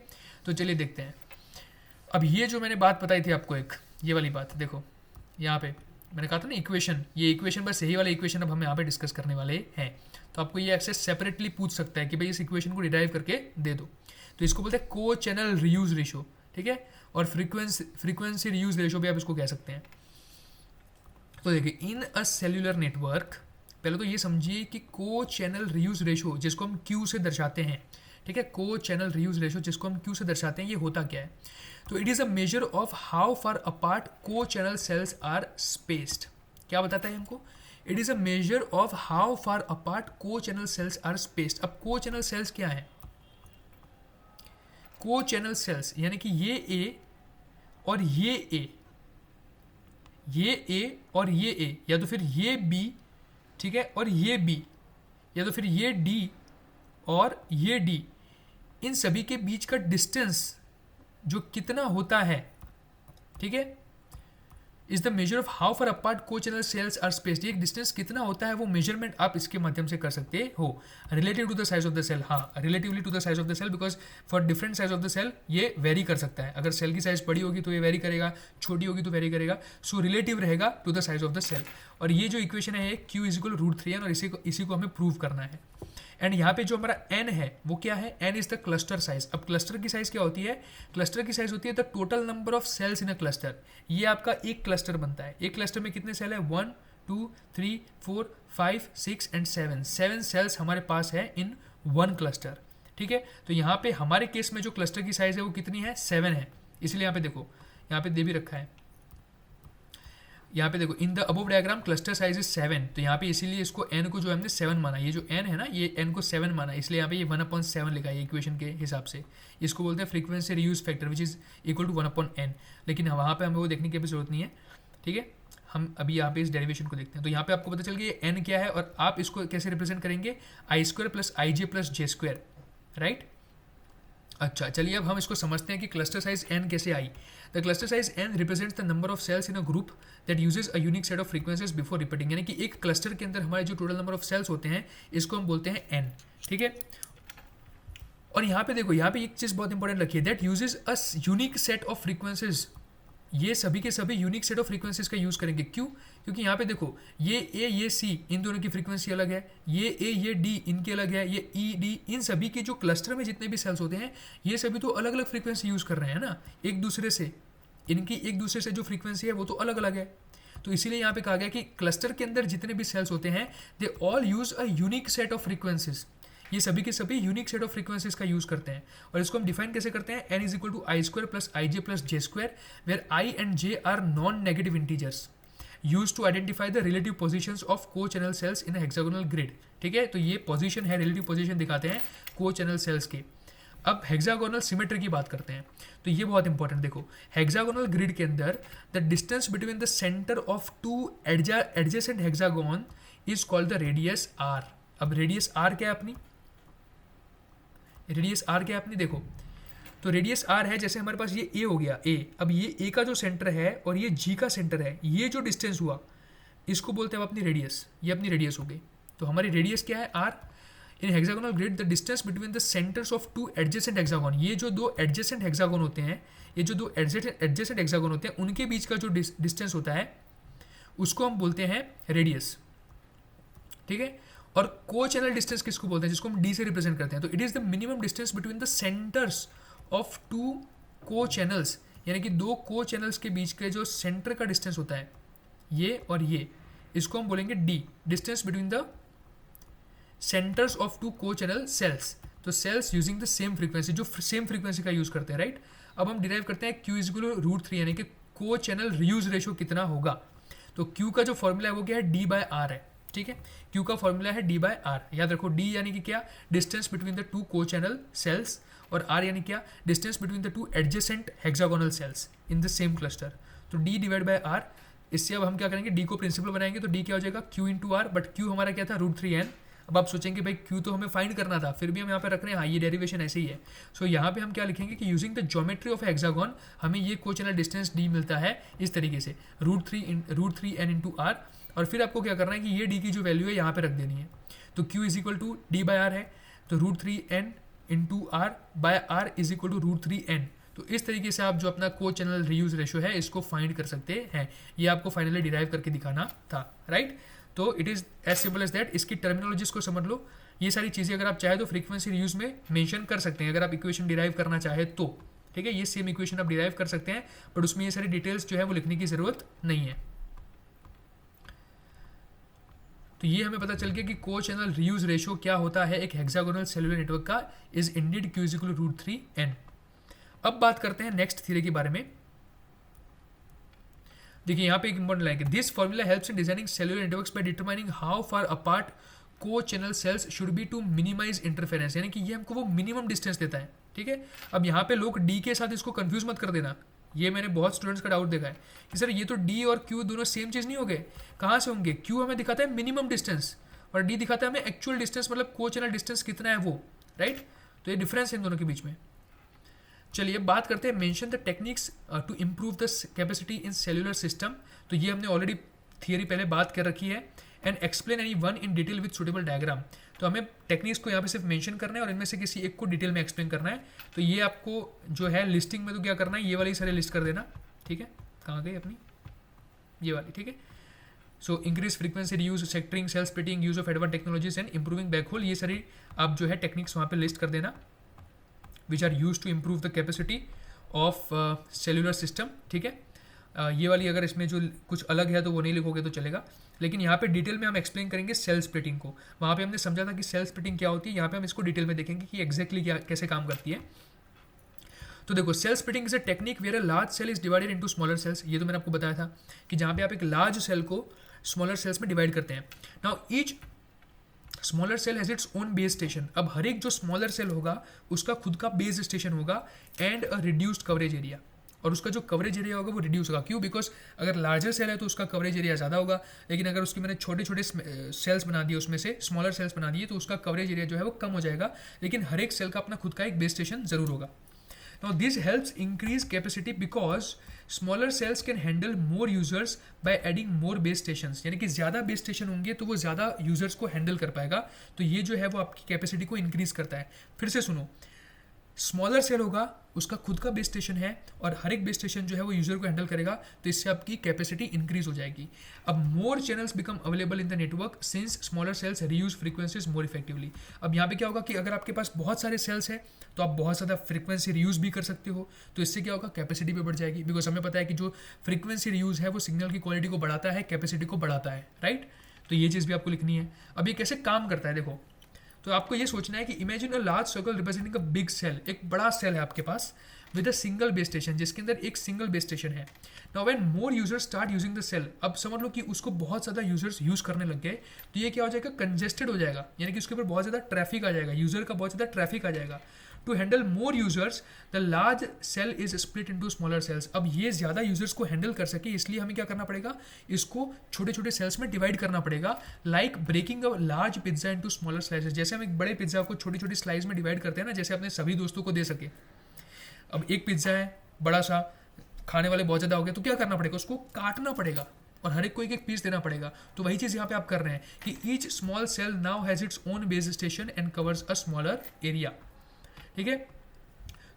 तो चलिए देखते हैं. अब ये जो मैंने बात बताई थी आपको, एक ये वाली बात देखो, यहाँ पे मैंने कहा था ना इक्वेशन, ये इक्वेशन बस यही वाला इक्वेशन अब हम यहाँ पे डिस्कस करने वाले हैं. तो आपको ये एक्सेस सेपरेटली पूछ सकता है कि भाई इस इक्वेशन को डिराइव करके दे दो. तो इसको बोलते हैं को चैनल रीयूज रेशियो, ठीक है, और फ्रीक्वेंसी रीयूज रेशियो भी आप इसको कह सकते हैं. तो देखिए इन अ सेल्यूलर नेटवर्क, पहले तो ये समझिए कि को चैनल रीयूज रेशियो जिसको हम Q से दर्शाते हैं, ठीक है, को चैनल रीयूज रेशियो जिसको हम Q से दर्शाते हैं, ये होता क्या है. तो it is a measure of how far apart co channel cells are spaced. क्या बताता है हमको, it is a measure of how far apart co channel cells are spaced. अब को चैनल सेल्स क्या है, को चैनल सेल्स यानी कि ये ए और ये ए, ये ए और ये ए, या तो फिर ये बी, ठीक है, और ये बी, या तो फिर ये डी और ये डी, इन सभी के बीच का डिस्टेंस जो कितना होता है, ठीक है, is the measure of how far apart co channel cells are spaced. एक डिस्टेंस कितना होता है वो मेजरमेंट आप इसके माध्यम से कर सकते हो. Relative to the size of the cell, हाँ relatively to the size of the cell, because for different size of the cell ये वेरी कर सकता है. अगर सेल की साइज बड़ी होगी तो ये वेरी करेगा, छोटी होगी तो वेरी करेगा. सो रिलेटिव रहेगा to the size of the cell. और ये जो इक्वेशन है Q इज इक्वल √3n, और इसी को हमें प्रूव करना है. एंड यहाँ पे जो हमारा n है वो क्या है, n is the cluster size. अब क्लस्टर की साइज क्या होती है, क्लस्टर की साइज होती है the total number of cells in a cluster. ये आपका एक क्लस्टर बनता है. एक क्लस्टर में कितने सेल है, 1 2 3 4 5 6 एंड 7 सेल्स हमारे पास है इन वन क्लस्टर, ठीक है. तो यहाँ पे हमारे केस में जो क्लस्टर की साइज है वो कितनी है, 7 है. इसलिए यहाँ पे देखो, यहाँ पे दे भी रखा है, यहाँ पे देखो in the above diagram cluster size is 7. तो यहाँ पे इसीलिए इसको n को जो हमने 7 माना, ये जो n है ना ये n को 7 माना, इसलिए यहाँ पे ये 1/7 लिखा है इक्वेशन के हिसाब से. इसको बोलते हैं frequency reuse factor which is equal to 1/n. लेकिन वहाँ पे हमें वो देखने की भी जरूरत नहीं है, ठीक है. हम अभी यहाँ पे इस डेरिवेशन को देखते हैं. तो यहाँ पे आपको पता चल गया n क्या है और आप इसको कैसे रिप्रेजेंट करेंगे, आई square plus I J plus J square, right. अच्छा चलिए अब हम इसको समझते हैं कि क्लस्टर साइज n कैसे आई. The cluster size n represents the number of cells in a group that uses a unique set of frequencies before repeating. यानी कि एक क्लस्टर के अंदर हमारे जो टोटल नंबर ऑफ सेल्स होते हैं इसको हम बोलते हैं n, ठीक है. और यहाँ पे देखो, यहाँ पे एक चीज़ बहुत इंपॉर्टेंट रखी है, that uses a unique set of frequencies. ये सभी के सभी यूनिक सेट ऑफ फ्रीक्वेंसीज का यूज़ करेंगे। क्यों? क्योंकि यहाँ पे देखो ये ए ये सी इन दोनों की फ्रीक्वेंसी अलग है, ये ए ये डी इनकी अलग है, ये ई डी, इन सभी के जो क्लस्टर में जितने भी सेल्स होते हैं ये सभी तो अलग अलग फ्रीक्वेंसी यूज़ कर रहे हैं ना एक दूसरे से, इनकी एक दूसरे से जो फ्रीक्वेंसी है वो तो अलग अलग है। तो इसीलिए यहाँ पे कहा गया कि क्लस्टर के अंदर जितने भी सेल्स होते हैं they all use a unique set of frequencies, ये सभी के सभी यूनिक सेट ऑफ फ्रीक्वेंसीज का यूज़ करते हैं। और इसको हम डिफाइन कैसे करते हैं? N is equal to I square plus I J plus J square, where I and J are non negative integers use to identify the relative position of co channel cells in hexagonal grid. ठीक है, तो ये position है, relative position दिखाते हैं co channel cells के। अब hexagonal symmetry की बात करते हैं, तो ये बहुत इंपॉर्टेंट। देखो हेक्सागोनल ग्रिड के अंदर the distance between the centre of two adjacent hexagon is called the radius R. अब रेडियस आर क्या है अपनी? रेडियस आर क्या है अपनी? देखो तो रेडियस आर है, जैसे हमारे पास ये ए हो गया ए, अब ये ए का जो सेंटर है और ये जी का सेंटर है, ये जो डिस्टेंस हुआ इसको बोलते हैं अपनी रेडियस, ये अपनी रेडियस हो गई। तो हमारी रेडियस क्या है? R. In hexagonal grid the distance between the centres of two adjacent hexagon, ये जो दो एडजेसेंट हेक्सागोन होते हैं, ये जो दो एडजेसेंट हेक्सागोन होते हैं उनके बीच का जो डिस्टेंस होता है उसको हम बोलते हैं रेडियस। ठीक है, और को चैनल डिस्टेंस किसको बोलते हैं? जिसको हम डी से रिप्रेजेंट करते हैं। तो it is the minimum distance between the centres of two co channels, यानी कि दो को चैनल्स के बीच के जो सेंटर का डिस्टेंस होता है ये और ये, इसको हम बोलेंगे D, distance between the centres of two co channel cells. तो cells using the same frequency, जो सेम फ्रीक्वेंसी का यूज करते हैं, राइट। अब हम डिराइव करते हैं Q is equal to root 3, यानी कि को चैनल रीयूज रेशियो कितना होगा। तो क्यू का जो फॉर्मूला है वो क्या है? डी बाय आर है। ठीक है, क्यू का फॉर्मूला है डी बाय आर, याद रखो। डी यानी कि क्या? Distance between the two co channel cells, और आर यानी क्या? Distance between the two adjacent hexagonal cells in the same cluster. तो डी डिवाइड बाय आर। इससे अब हम क्या करेंगे? डी को प्रिंसिपल बनाएंगे, तो डी क्या हो जाएगा? Q into R, but Q हमारा क्या था? Root 3n। अब आप सोचेंगे भाई क्यू तो हमें फाइंड करना था, फिर भी हम यहाँ पे रख रहे हैं, हाँ ये डेरिवेशन ऐसे ही है। सो यहाँ पे हम क्या लिखेंगे कि using the geometry of hexagon हमें ये को चैनल डिस्टेंस डी मिलता है इस तरीके से, root three N into R. और फिर आपको क्या करना है कि ये डी की जो वैल्यू है यहाँ पे रख देनी है। तो Q is equal to D by R है, तो root 3n into R by R is equal to root 3n। तो इस तरीके से आप जो अपना को चैनल रीयूज रेशियो है इसको फाइंड कर सकते हैं। ये आपको फाइनली डिराइव करके दिखाना था, राइट। तो it is as simple as that. इसकी टर्मिनोलॉजीज को समझ लो। ये सारी चीज़ें अगर आप चाहे तो फ्रीक्वेंसी रीयूज में मेंशन कर सकते हैं, अगर आप इक्वेशन डिराइव करना चाहे तो। ठीक है, ये सेम इक्वेशन आप डिराइव कर सकते हैं, बट उसमें ये सारी डिटेल्स जो है वो लिखने की ज़रूरत नहीं है। तो ये हमें पता चल गया कि को चैनल रीयूज रेशियो क्या होता है एक हेक्सागोनल सेलुलर नेटवर्क का, is indeed Q is equal to root 3n। अब बात करते हैं नेक्स्ट थ्योरी के बारे में। देखिए यहाँ पे एक इंपॉर्टेंट लाइन है, this formula helps in designing cellular networks by determining how far apart co channel cells should be to minimise interference, यानी कि ये हमको वो मिनिमम डिस्टेंस देता है। ठीक है, अब यहाँ पे लोग डी के साथ इसको कंफ्यूज मत कर देना, ये मैंने बहुत स्टूडेंट्स का डाउट देखा है कि सर ये तो डी और क्यू दोनों सेम चीज़ नहीं हो गए, कहाँ से होंगे? क्यू हमें दिखाता है मिनिमम डिस्टेंस और डी दिखाता है हमें एक्चुअल डिस्टेंस, मतलब को चैनल डिस्टेंस कितना है वो, राइट। तो ये डिफरेंस है इन दोनों के बीच में। चलिए बात करते हैं mention the techniques to improve the capacity in cellular system. तो ये हमने ऑलरेडी थियरी पहले बात कर रखी है। And explain any one in detail with suitable diagram. तो हमें टेक्निक्स को यहाँ पे सिर्फ मेंशन करना है और इनमें से किसी एक को डिटेल में एक्सप्लेन करना है। तो ये आपको जो है लिस्टिंग में तो क्या करना है, ये वाली सारे लिस्ट कर देना। ठीक है, कहाँ गई अपनी ये वाली? ठीक है, so increase frequency reuse, sectoring, cell splitting, use of advance technologies and improving backhaul, ये सारी आप जो है टेक्निक्स वहाँ पे लिस्ट कर देना which are use to improve the capacity of cellular system. ठीक है, ये वाली अगर इसमें जो कुछ अलग है तो वो नहीं लिखोगे तो चलेगा, लेकिन यहाँ पे डिटेल में हम एक्सप्लेन करेंगे सेल स्प्लिटिंग को। वहाँ पे हमने समझा था कि सेल स्प्लिटिंग क्या होती है, यहाँ पे हम इसको डिटेल में देखेंगे कि एग्जैक्टली क्या कैसे काम करती है। तो देखो cell splitting is a technique where a large cell is divided into smaller cells. ये तो मैंने आपको बताया था कि जहाँ पे आप एक लार्ज सेल को स्मॉलर सेल्स में डिवाइड करते हैं। Now each smaller cell has its own base station. अब हर एक जो स्मॉलर सेल होगा उसका खुद का बेस स्टेशन होगा and a reduced coverage area, और उसका जो कवरेज एरिया होगा वो रिड्यूस होगा। क्यों? बिकॉज अगर लार्जर सेल है तो उसका कवरेज एरिया ज़्यादा होगा, लेकिन अगर उसके मैंने छोटे छोटे सेल्स बना दिए, उसमें से स्मॉलर सेल्स बना दिए, तो उसका कवरेज एरिया जो है वो कम हो जाएगा, लेकिन हर एक सेल का अपना खुद का एक बेस स्टेशन जरूर होगा। Now this helps increase capacity because smaller cells can handle more users bye adding more base stations, यानी कि ज़्यादा बेस स्टेशन होंगे तो वो ज़्यादा यूजर्स को हैंडल कर पाएगा। तो ये जो है वो आपकी कैपेसिटी को इंक्रीज करता है। फिर से सुनो, स्मॉलर सेल होगा, उसका खुद का बेस स्टेशन है और हर एक बेस स्टेशन जो है वो यूजर को हैंडल करेगा, तो इससे आपकी कैपेसिटी इंक्रीज हो जाएगी. अब more channels become available in the network since smaller cells reuse frequencies more effectively. अब यहाँ पे क्या होगा कि अगर आपके पास बहुत सारे सेल्स हैं तो आप बहुत ज़्यादा फ्रीक्वेंसी रीयूज भी कर सकते हो, तो इससे क्या होगा, कैपेसिटी भी बढ़ जाएगी. बिकॉज हमें पता है कि जो फ्रीक्वेंसी रीयूज है वो सिग्नल की क्वालिटी को बढ़ाता है, कैपेसिटी को बढ़ाता है, राइट. तो ये चीज़ भी आपको लिखनी है. अब ये कैसे काम करता है देखो, तो आपको ये सोचना है कि imagine a large circle representing a big cell. एक बड़ा सेल है आपके पास with a single base station, जिसके अंदर एक सिंगल बेस स्टेशन है. Now when more users start using the cell, अब समझ लो कि उसको बहुत ज़्यादा यूजर्स यूज़ करने लग गए, तो ये क्या हो जाएगा, कंजेस्टेड हो जाएगा, यानी कि उसके ऊपर बहुत ज़्यादा ट्रैफिक आ जाएगा, यूजर का बहुत ज़्यादा ट्रैफिक आ जाएगा. To handle more users the large cell is split into smaller cells. अब ये ज़्यादा यूजर्स को हैंडल कर सके इसलिए हमें क्या करना पड़ेगा, इसको छोटे छोटे सेल्स में डिवाइड करना पड़ेगा. Like breaking a large pizza into smaller slices. जैसे हम एक बड़े पिज्जा को छोटी छोटी स्लाइस में डिवाइड करते हैं ना, जैसे अपने सभी दोस्तों को दे सके. अब एक पिज्जा है बड़ा सा, खाने वाले बहुत ज़्यादा हो गए, तो क्या करना पड़ेगा, उसको काटना पड़ेगा और हर एक को एक एक पीस देना पड़ेगा. तो वही चीज़ यहाँ पे आप कर रहे हैं कि each small cell now has its own base station and covers a smaller area. ठीक है,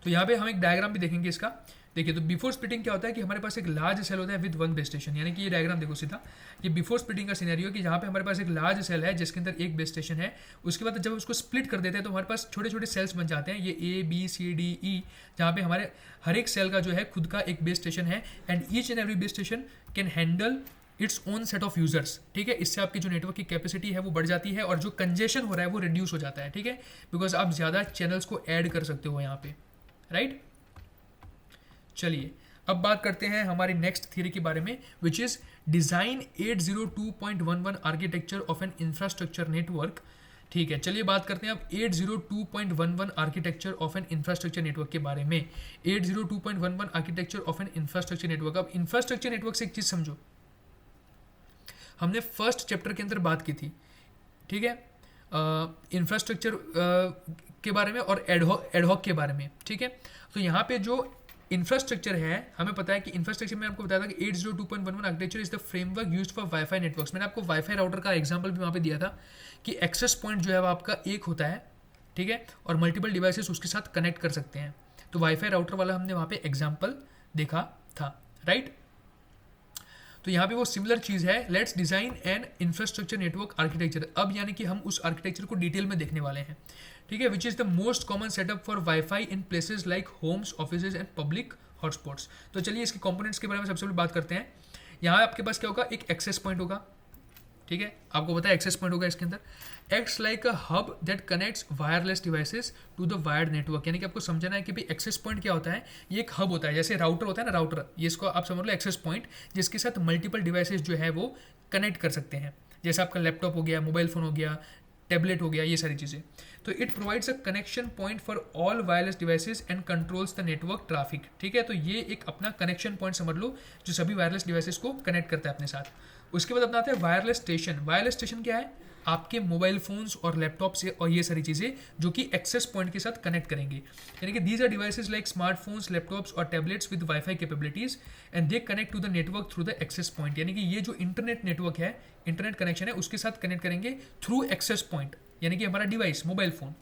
तो यहाँ पे हम एक डायग्राम भी देखेंगे इसका. देखिए, तो बिफोर स्प्लिटिंग क्या होता है कि हमारे पास एक लार्ज सेल होता है विद वन बेस स्टेशन, यानी कि ये डायग्राम देखो सीधा, ये बिफोर स्प्लिटिंग का सिनेरियो कि जहाँ पे हमारे पास एक लार्ज सेल है जिसके अंदर एक बेस स्टेशन है. उसके बाद जब उसको स्प्लिट कर देते हैं तो हमारे पास छोटे छोटे सेल्स बन जाते हैं, ये ए बी सी डी ई, जहाँ पे हमारे हर एक सेल का जो है खुद का एक बेस स्टेशन है. And each and every base station can handle its own set of users. ठीक है, इससे आपकी जो नेटवर्क की कैपेसिटी है वो बढ़ जाती है और जो कंजेशन हो रहा है वो रिड्यूस हो जाता है. ठीक है, बिकॉज आप ज़्यादा चैनल्स को ऐड कर सकते हो यहाँ पे, राइट. चलिए अब बात करते हैं हमारी नेक्स्ट थियरी के बारे में, which is design 802.11 architecture of N infrastructure network. ठीक है, चलिए बात करते हैं अब 802.11 architecture of N infrastructure network के बारे में. 802.11 architecture of N infrastructure network. अब इंफ्रास्ट्रक्चर नेटवर्क से एक चीज समझो, हमने फर्स्ट चैप्टर के अंदर बात की थी, ठीक है, इंफ्रास्ट्रक्चर के बारे में और एडहॉक के बारे में. ठीक है, तो यहाँ पे जो इंफ्रास्ट्रक्चर है, हमें पता है कि इंफ्रास्ट्रक्चर में आपको बताया था कि 802.11 architecture is the framework used for wifi networks. मैंने आपको वाईफाई राउटर का एग्जांपल भी वहाँ पे दिया था कि एक्सेस पॉइंट जो है वो आपका एक होता है, ठीक है, और मल्टीपल डिवाइसेस उसके साथ कनेक्ट कर सकते हैं. तो वाईफाई राउटर वाला हमने वहाँ पे एग्जाम्पल देखा था, राइट. तो यहाँ पे वो सिमिलर चीज़ है. Let's design N infrastructure network architecture. अब यानी कि हम उस आर्किटेक्चर को डिटेल में देखने वाले हैं, ठीक है, which is the most common setup for wifi in places like homes, offices and public hotspots. तो चलिए इसके कंपोनेंट्स के बारे में सबसे पहले बात करते हैं. यहाँ आपके पास क्या होगा, एक एक्सेस पॉइंट होगा, ठीक है, आपको पता है एक्सेस पॉइंट होगा इसके अंदर. Acts like a hub that connects wireless devices to the wired network. यानी कि आपको समझना है कि भाई एक्सेस पॉइंट क्या होता है. ये एक हब होता है, जैसे राउटर होता है ना, राउटर, ये इसको आप समझ लो एक्सेस पॉइंट, जिसके साथ मल्टीपल डिवाइसेस जो है वो कनेक्ट कर सकते हैं. जैसे आपका लैपटॉप हो गया, मोबाइल फ़ोन हो गया, टैबलेट हो गया, ये सारी चीज़ें. तो it provides a connection point for all wireless devices and controls the network traffic. ठीक है, तो ये एक अपना कनेक्शन पॉइंट समझ लो जो सभी वायरलेस डिवाइसेस को कनेक्ट करता है अपने साथ. उसके बाद अपना आता है वायरलेस स्टेशन. वायरलेस स्टेशन क्या है, आपके मोबाइल फोन्स और लैपटॉप से और ये सारी चीज़ें जो कि एक्सेस पॉइंट के साथ कनेक्ट करेंगे. यानी कि these are devices like smartphones, laptops और tablets with wifi capabilities and they connect to the network through the access point. यानी कि ये जो इंटरनेट नेटवर्क है, इंटरनेट कनेक्शन है, उसके साथ कनेक्ट करेंगे थ्रू एक्सेस पॉइंट, यानी कि हमारा डिवाइस मोबाइल फोन.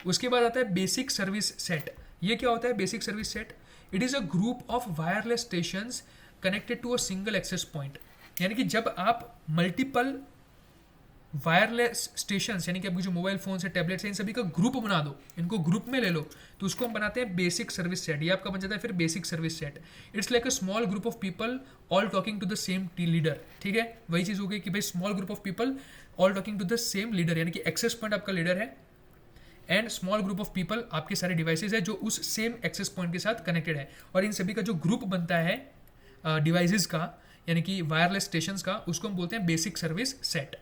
उसके बाद आता है बेसिक सर्विस सेट. ये क्या होता है basic service set? It is a group of wireless stations connected to a single access point. यानी कि जब आप मल्टीपल वायरलेस स्टेशंस, यानी कि आपकी जो मोबाइल फोन है, टैबलेट्स है, इन सभी का ग्रुप बना दो, इनको ग्रुप में ले लो, तो उसको हम बनाते हैं बेसिक सर्विस सेट. ये आपका बन जाता है फिर basic service set. It's like a small group of people all talking to the same leader. ठीक है, वही चीज़ हो गई कि भाई small group of people all talking to the same leader, यानी कि एक्सेस पॉइंट आपका लीडर है and small group of people आपके सारे डिवाइसेज है जो उस सेम एक्सेस पॉइंट के साथ कनेक्टेड है. और इन सभी का जो ग्रुप बनता है डिवाइसेज का, यानी कि वायरलेस स्टेशंस का, उसको हम बोलते हैं बेसिक सर्विस सेट.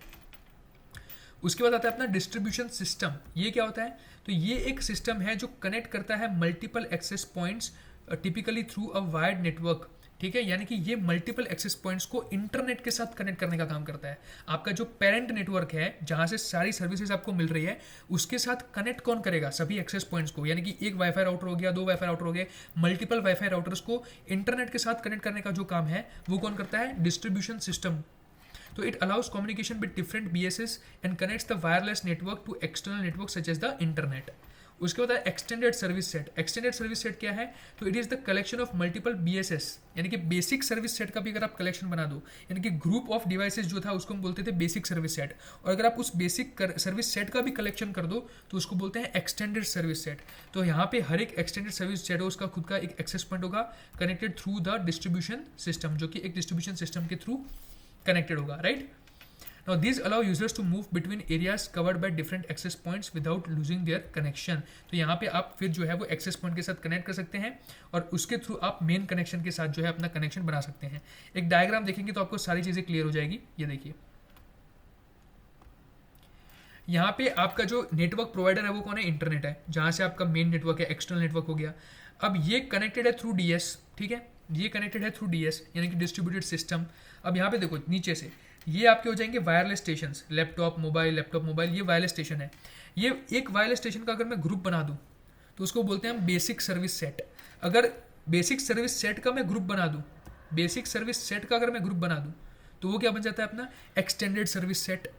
उसके बाद आता है अपना डिस्ट्रीब्यूशन सिस्टम. ये क्या होता है? तो ये एक सिस्टम है जो कनेक्ट करता है multiple access points typically through a wired network. ठीक है, यानी कि ये मल्टीपल एक्सेस पॉइंट्स को इंटरनेट के साथ कनेक्ट करने का काम करता है. आपका जो पेरेंट नेटवर्क है जहाँ से सारी सर्विसेज आपको मिल रही है, उसके साथ कनेक्ट कौन करेगा? सभी एक्सेस पॉइंट्स को. यानी कि एक वाईफाई राउटर हो गया, दो वाईफाई राउटर हो गए, मल्टीपल वाईफाई राउटर्स को इंटरनेट के साथ कनेक्ट करने का जो काम है वो कौन करता है? Distribution system. तो it allows communication with different BSS and connects the wireless network to external networks such as the internet. उसके बाद extended service set. Extended service set क्या है? तो it is the collection of multiple BSS, यानी कि basic service set का भी अगर आप कलेक्शन बना दो, यानी कि ग्रुप ऑफ डिवाइसेस जो था उसको हम बोलते थे बेसिक सर्विस सेट, और अगर आप उस बेसिक सर्विस सेट का भी कलेक्शन कर दो तो उसको बोलते हैं एक्सटेंडेड सर्विस सेट। तो यहाँ पे हर एक एक्सटेंडेड सर्विस सेट है उसका खुद का एक एक्सेस पॉइंट होगा connected through the distribution system, जो कि एक डिस्ट्रीब्यूशन सिस्टम के थ्रू कनेक्टेड होगा, right. Now these allow users to move between areas covered by different access points without losing their connection। तो यहाँ पे आप फिर जो है वो एक्सेस पॉइंट के साथ कनेक्ट कर सकते हैं और उसके थ्रू आप मेन कनेक्शन के साथ जो है अपना कनेक्शन बना सकते हैं। एक डायग्राम देखेंगे तो आपको सारी चीज़ें क्लियर हो जाएगी। ये देखिए, यहाँ पे आपका जो नेटवर्क प्रोवाइडर है वो कौन है? इंटरनेट है, जहाँ से आपका मेन नेटवर्क है, एक्सटर्नल नेटवर्क हो गया। अब ये कनेक्टेड है थ्रू DS, ठीक है, ये कनेक्टेड है थ्रू DS यानी कि डिस्ट्रीब्यूटेड सिस्टम। अब यहाँ पे देखो नीचे से ये आपके हो जाएंगे वायरलेस स्टेशंस, लैपटॉप मोबाइल, ये वायरलेस स्टेशन है। ये एक वायरलेस स्टेशन का अगर मैं ग्रुप बना दूँ तो उसको बोलते हैं हम बेसिक सर्विस सेट। अगर बेसिक सर्विस सेट का मैं ग्रुप बना दूँ, बेसिक सर्विस सेट का अगर मैं ग्रुप बना दूँ तो वो क्या बन जाता है अपना एक्सटेंडेड सर्विस सेट।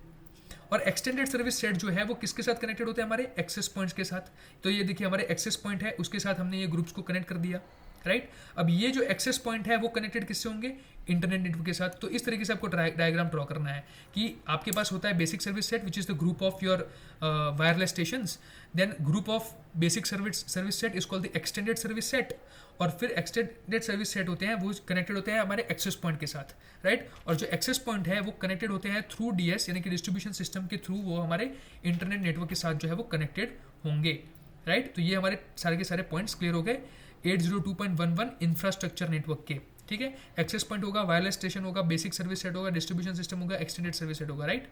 और एक्सटेंडेड सर्विस सेट जो है वो किसके साथ कनेक्टेड होते हैं? हमारे एक्सेस पॉइंट्स के साथ। तो ये देखिए हमारे एक्सेस पॉइंट है, उसके साथ हमने ये ग्रुप्स को कनेक्ट कर दिया, राइट। अब ये जो एक्सेस पॉइंट है वो कनेक्टेड किससे होंगे? इंटरनेट नेटवर्क के साथ। तो इस तरीके से आपको डायग्राम ड्रॉ करना है कि आपके पास होता है basic service set which is the group of your wireless stations, then group of basic service set is called the extended service set, और फिर एक्सटेंडेड सर्विस सेट होते हैं वो कनेक्टेड होते हैं हमारे एक्सेस पॉइंट के साथ, राइट। और जो एक्सेस पॉइंट है वो कनेक्टेड होते हैं थ्रू DS यानी कि डिस्ट्रीब्यूशन सिस्टम के थ्रू, वो हमारे इंटरनेट नेटवर्क के साथ जो है वो कनेक्टेड होंगे, राइट। तो ये हमारे सारे के सारे पॉइंट्स क्लियर हो गए 802.11 इंफ्रास्ट्रक्चर नेटवर्क के, ठीक है। एक्सेस पॉइंट होगा, वायरलेस स्टेशन होगा, बेसिक सर्विस सेट होगा, डिस्ट्रीब्यूशन सिस्टम होगा, एक्सटेंडेड सर्विस सेट होगा, राइट।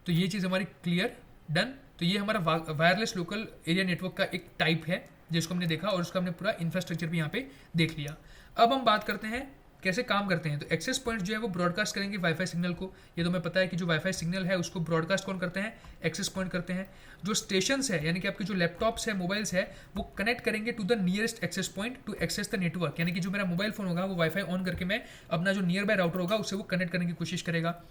तो ये चीज़ हमारी क्लियर, डन। तो ये हमारा वायरलेस लोकल एरिया नेटवर्क का एक टाइप है जिसको हमने देखा और उसका हमने पूरा इंफ्रास्ट्रक्चर भी यहाँ पे देख लिया। अब हम बात करते हैं कैसे काम करते हैं। तो एक्सेस पॉइंट जो है वो ब्रॉडकास्ट करेंगे वाईफाई सिग्नल को। ये तो मैं पता है कि जो वाईफाई सिग्नल है उसको ब्रॉडकास्ट कौन करते हैं? एक्सेस पॉइंट करते हैं। जो स्टेशंस है यानी कि आपके जो लैपटॉप्स है, मोबाइल्स है, वो कनेक्ट करेंगे to the nearest access point to access the network, यानी कि जो मेरा मोबाइल फोन होगा वो वाईफाई ऑन करके मैं अपना जो नियर बाय राउटर होगा उससे वो कनेक्ट करने की कोशिश करेगा।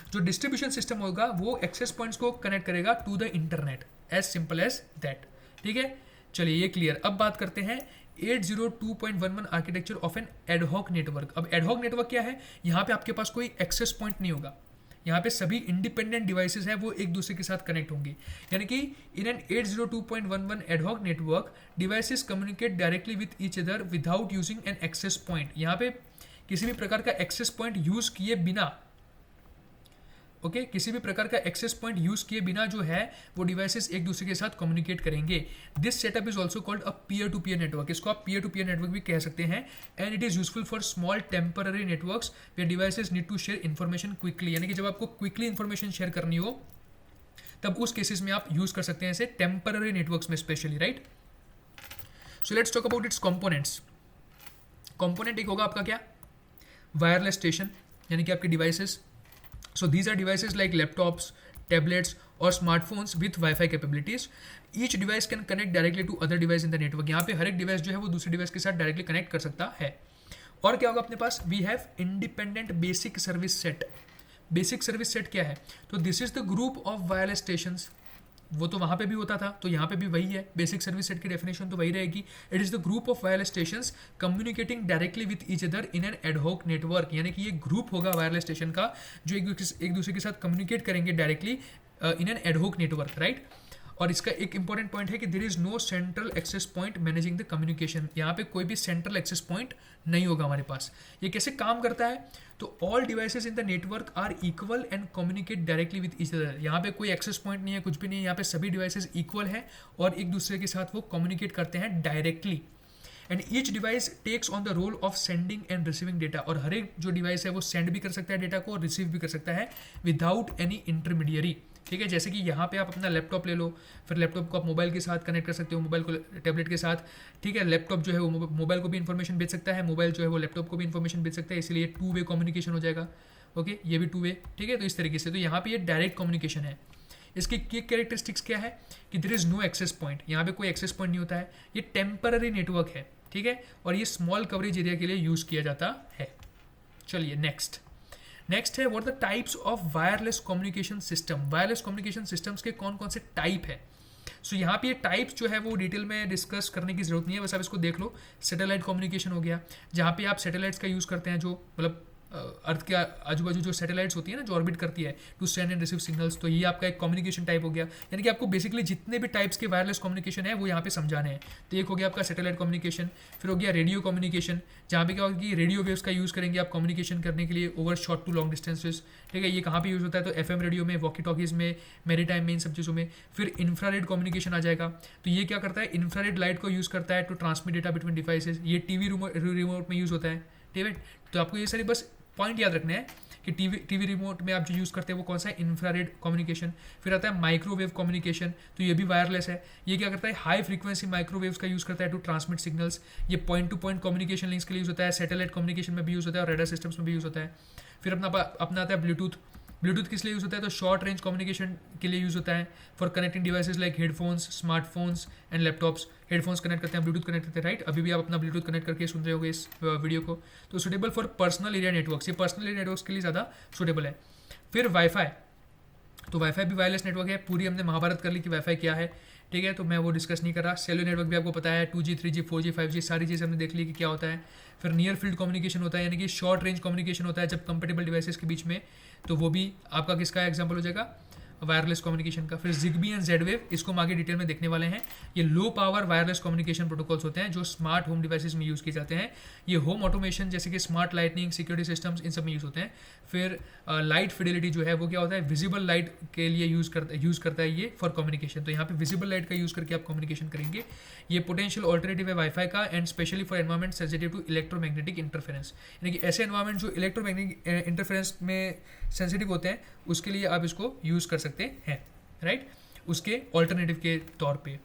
जो डिस्ट्रीब्यूशन सिस्टम होगा वो एक्सेस पॉइंट्स को कनेक्ट करेगा to the internet, as simple as that, ठीक है। चलिए ये क्लियर। अब बात करते हैं 802.11 architecture of an ad hoc network. अब एडहॉक नेटवर्क क्या है? यहाँ पे आपके पास कोई एक्सेस पॉइंट नहीं होगा, यहाँ पे सभी इंडिपेंडेंट डिवाइसेस हैं वो एक दूसरे के साथ कनेक्ट होंगे, यानी कि in an 802.11 ad hoc network devices communicate directly with each other without using an access point. यहाँ पे किसी भी प्रकार का एक्सेस पॉइंट यूज किए बिना, ओके, किसी भी प्रकार का एक्सेस पॉइंट यूज किए बिना जो है वो डिवाइसेस एक दूसरे के साथ कम्युनिकेट करेंगे। This setup is also called a peer to peer network. इसको आप पीयर टू पीयर नेटवर्क भी कह सकते हैं। And it is useful for small temporary networks where devices need to share information quickly, यानी कि जब आपको क्विकली इन्फॉर्मेशन शेयर करनी हो तब उस केसेस में आप यूज कर सकते हैं ऐसे टेम्पररी नेटवर्क्स में specially, right. So let's talk about it's components. Component एक होगा आपका क्या? वायरलेस स्टेशन, यानी कि आपके devices. So these are devices like laptops, tablets or smartphones with Wi-Fi capabilities. Each device can connect directly to other device in the network. यहाँ पे हर एक डिवाइस जो है वो दूसरे डिवाइस के साथ डायरेक्टली कनेक्ट कर सकता है। और क्या होगा अपने पास? We have independent basic service set. Basic service set क्या है? तो this is the group of wireless stations. वो तो वहाँ पे भी होता था, तो यहाँ पे भी वही है। बेसिक सर्विस सेट की डेफिनेशन तो वही रहेगी। It is the group of wireless stations communicating directly with each other in an ad hoc network, यानी कि ये ग्रुप होगा वायरलेस स्टेशन का जो एक दूसरे के साथ कम्युनिकेट करेंगे directly in an ad hoc network, right. और इसका एक इंपॉर्टेंट पॉइंट है कि there is no central access point managing the communication. यहाँ पे कोई भी सेंट्रल एक्सेस पॉइंट नहीं होगा हमारे पास। ये कैसे काम करता है? तो all devices in the network are equal and communicate directly with each other. यहाँ पे कोई एक्सेस पॉइंट नहीं है, कुछ भी नहीं है। यहाँ पे सभी डिवाइसेस इक्वल है और एक दूसरे के साथ वो कम्युनिकेट करते हैं directly. And each device takes on the role of sending and receiving data. और हर एक जो डिवाइस है वो सेंड भी कर सकता है डेटा को और रिसीव भी कर सकता है विदाउट एनी इंटरमीडियरी, ठीक है। जैसे कि यहाँ पे आप अपना लैपटॉप ले लो, फिर लैपटॉप को आप मोबाइल के साथ कनेक्ट कर सकते हो, मोबाइल को टैबलेट के साथ, ठीक है। लैपटॉप जो है वो मोबाइल को भी इन्फॉर्मेशन भेज सकता है, मोबाइल जो है वो लैपटॉप को भी इन्फॉर्मेशन भेज सकता है, इसलिए 2 वे कम्युनिकेशन हो जाएगा, ओके। ये भी 2 वे, ठीक है। तो इस तरीके से तो यहाँ पे ये डायरेक्ट कम्युनिकेशन है। इसकी की कैरेक्टरिस्टिक्स क्या है कि there is no access point. यहाँ पे कोई एक्सेस पॉइंट नहीं होता है, ये टेम्पररी नेटवर्क है, ठीक है। और ये स्मॉल कवरेज एरिया के लिए यूज़ किया जाता है। चलिए नेक्स्ट। नेक्स्ट है what the types of wireless communication system. Wireless communication systems के कौन कौन से टाइप है। सो यहाँ पे ये टाइप्स जो है वो डिटेल में डिस्कस करने की जरूरत नहीं है, बस आप इसको देख लो। सैटेलाइट कम्युनिकेशन हो गया, जहाँ पे आप सैटेलाइट्स का यूज़ करते हैं, जो मतलब अर्थ के आजू बाजू जो सैटेलाइट्स होती है ना, जो ऑर्बिट करती है to send and receive signals, तो ये आपका एक कम्युनिकेशन टाइप हो गया। यानी कि आपको बेसिकली जितने भी टाइप्स के वायरलेस कम्युनिकेशन है वो यहाँ पे समझाने हैं। तो एक हो गया आपका सैटेलाइट कम्युनिकेशन, फिर हो गया रेडियो कम्युनिकेशन, जहाँ पे क्या होगा कि रेडियो वेव्स का यूज़ करेंगे आप कम्युनिकेशन करने के लिए over short to long distances. ठीक है, ये कहाँ पे यूज़ होता है, तो एफएम रेडियो में, वॉकी टॉकीज़ में, मेरीटाइम में, इन सब चीज़ों में। फिर इंफ्रारेड कम्युनिकेशन आ जाएगा, तो ये क्या करता है, इंफ्रारेड लाइट को यूज़ करता है to transmit data between devices. ये टीवी रिमोट में यूज़ होता है। ठीक है, तो आपको ये सारी बस पॉइंट याद रखने हैं कि टीवी रिमोट में आप जो यूज़ करते हैं वो कौन सा है, इंफ्रारेड कम्युनिकेशन। फिर आता है माइक्रोवेव कम्युनिकेशन, तो ये भी वायरलेस है। ये क्या करता है, हाई फ्रीक्वेंसी माइक्रोवेव्स का यूज़ करता है टू ट्रांसमिट सिग्नल्स। ये point two point communication links के लिए यूज़ होता है, सैटेलाइट कम्युनिकेशन में भी यूज़ होता है और रडार सिस्टम्स में भी यूज़ होता है। फिर अपना आता है ब्लूटूथ। ब्लूटूथ किस लिए यूज़ होता है, तो शॉर्ट रेंज कम्युनिकेशन के लिए यूज़ होता है for connecting devices like headphones, smartphones and laptops. Headphones connect करते हैं, ब्लूटूथ कनेक्ट करते हैं, राइट। अभी भी आप अपना ब्लूटूथ कनेक्ट करके सुन रहे होगे इस वीडियो को। तो suitable for personal area networks, ये पर्सनल एरिया नेटवर्क्स के लिए ज़्यादा सुटेबल है। फिर वाईफाई, तो वाईफाई भी वायरलेस नेटवर्क है। पूरी हमने महाभारत कर ली कि वाईफाई क्या है, ठीक है, तो मैं वो डिस्कस नहीं कर रहा। सेलुलर नेटवर्क भी आपको पता है, 2G 3G 4G 5G सारी चीज़ हमने देख ली कि क्या होता है। फिर नियर फील्ड कम्युनिकेशन होता है, यानी कि शॉर्ट रेंज कम्युनिकेशन होता है जब कंपेटेबल डिवाइसेस के बीच में, तो वो भी आपका किसका एग्जाम्पल हो जाएगा, वायरलेस कम्युनिकेशन का। फिर जिग्बी एंड जेड वेव, इसको हम आगे डिटेल में देखने वाले हैं। ये low power wireless communication protocols होते हैं जो स्मार्ट होम डिवाइसेस में यूज़ किए जाते हैं। ये होम ऑटोमेशन जैसे कि स्मार्ट लाइटनिंग, सिक्योरिटी सिस्टम्स, इन सब में यूज़ होते हैं। फिर लाइट फिडेलिटी जो है वो क्या होता है, विजिबल लाइट के लिए यूज़ करता है ये फॉर कम्युनिकेशन। तो यहाँ पे विजिबल लाइट का यूज़ करके आप कम्युनिकेशन करेंगे। ये पोटेंशियल ऑल्टरनेटिव है वाईफाई का, and specially for environment sensitive to electromagnetic interference, यानी कि ऐसे एनवायरमेंट जो इलेक्ट्रोमैग्नेटिक इंटरफेरेंस में सेंसिटिव होते हैं उसके लिए आप इसको यूज़ कर सकते हैं, राइट, उसके ऑल्टरनेटिव के तौर पे।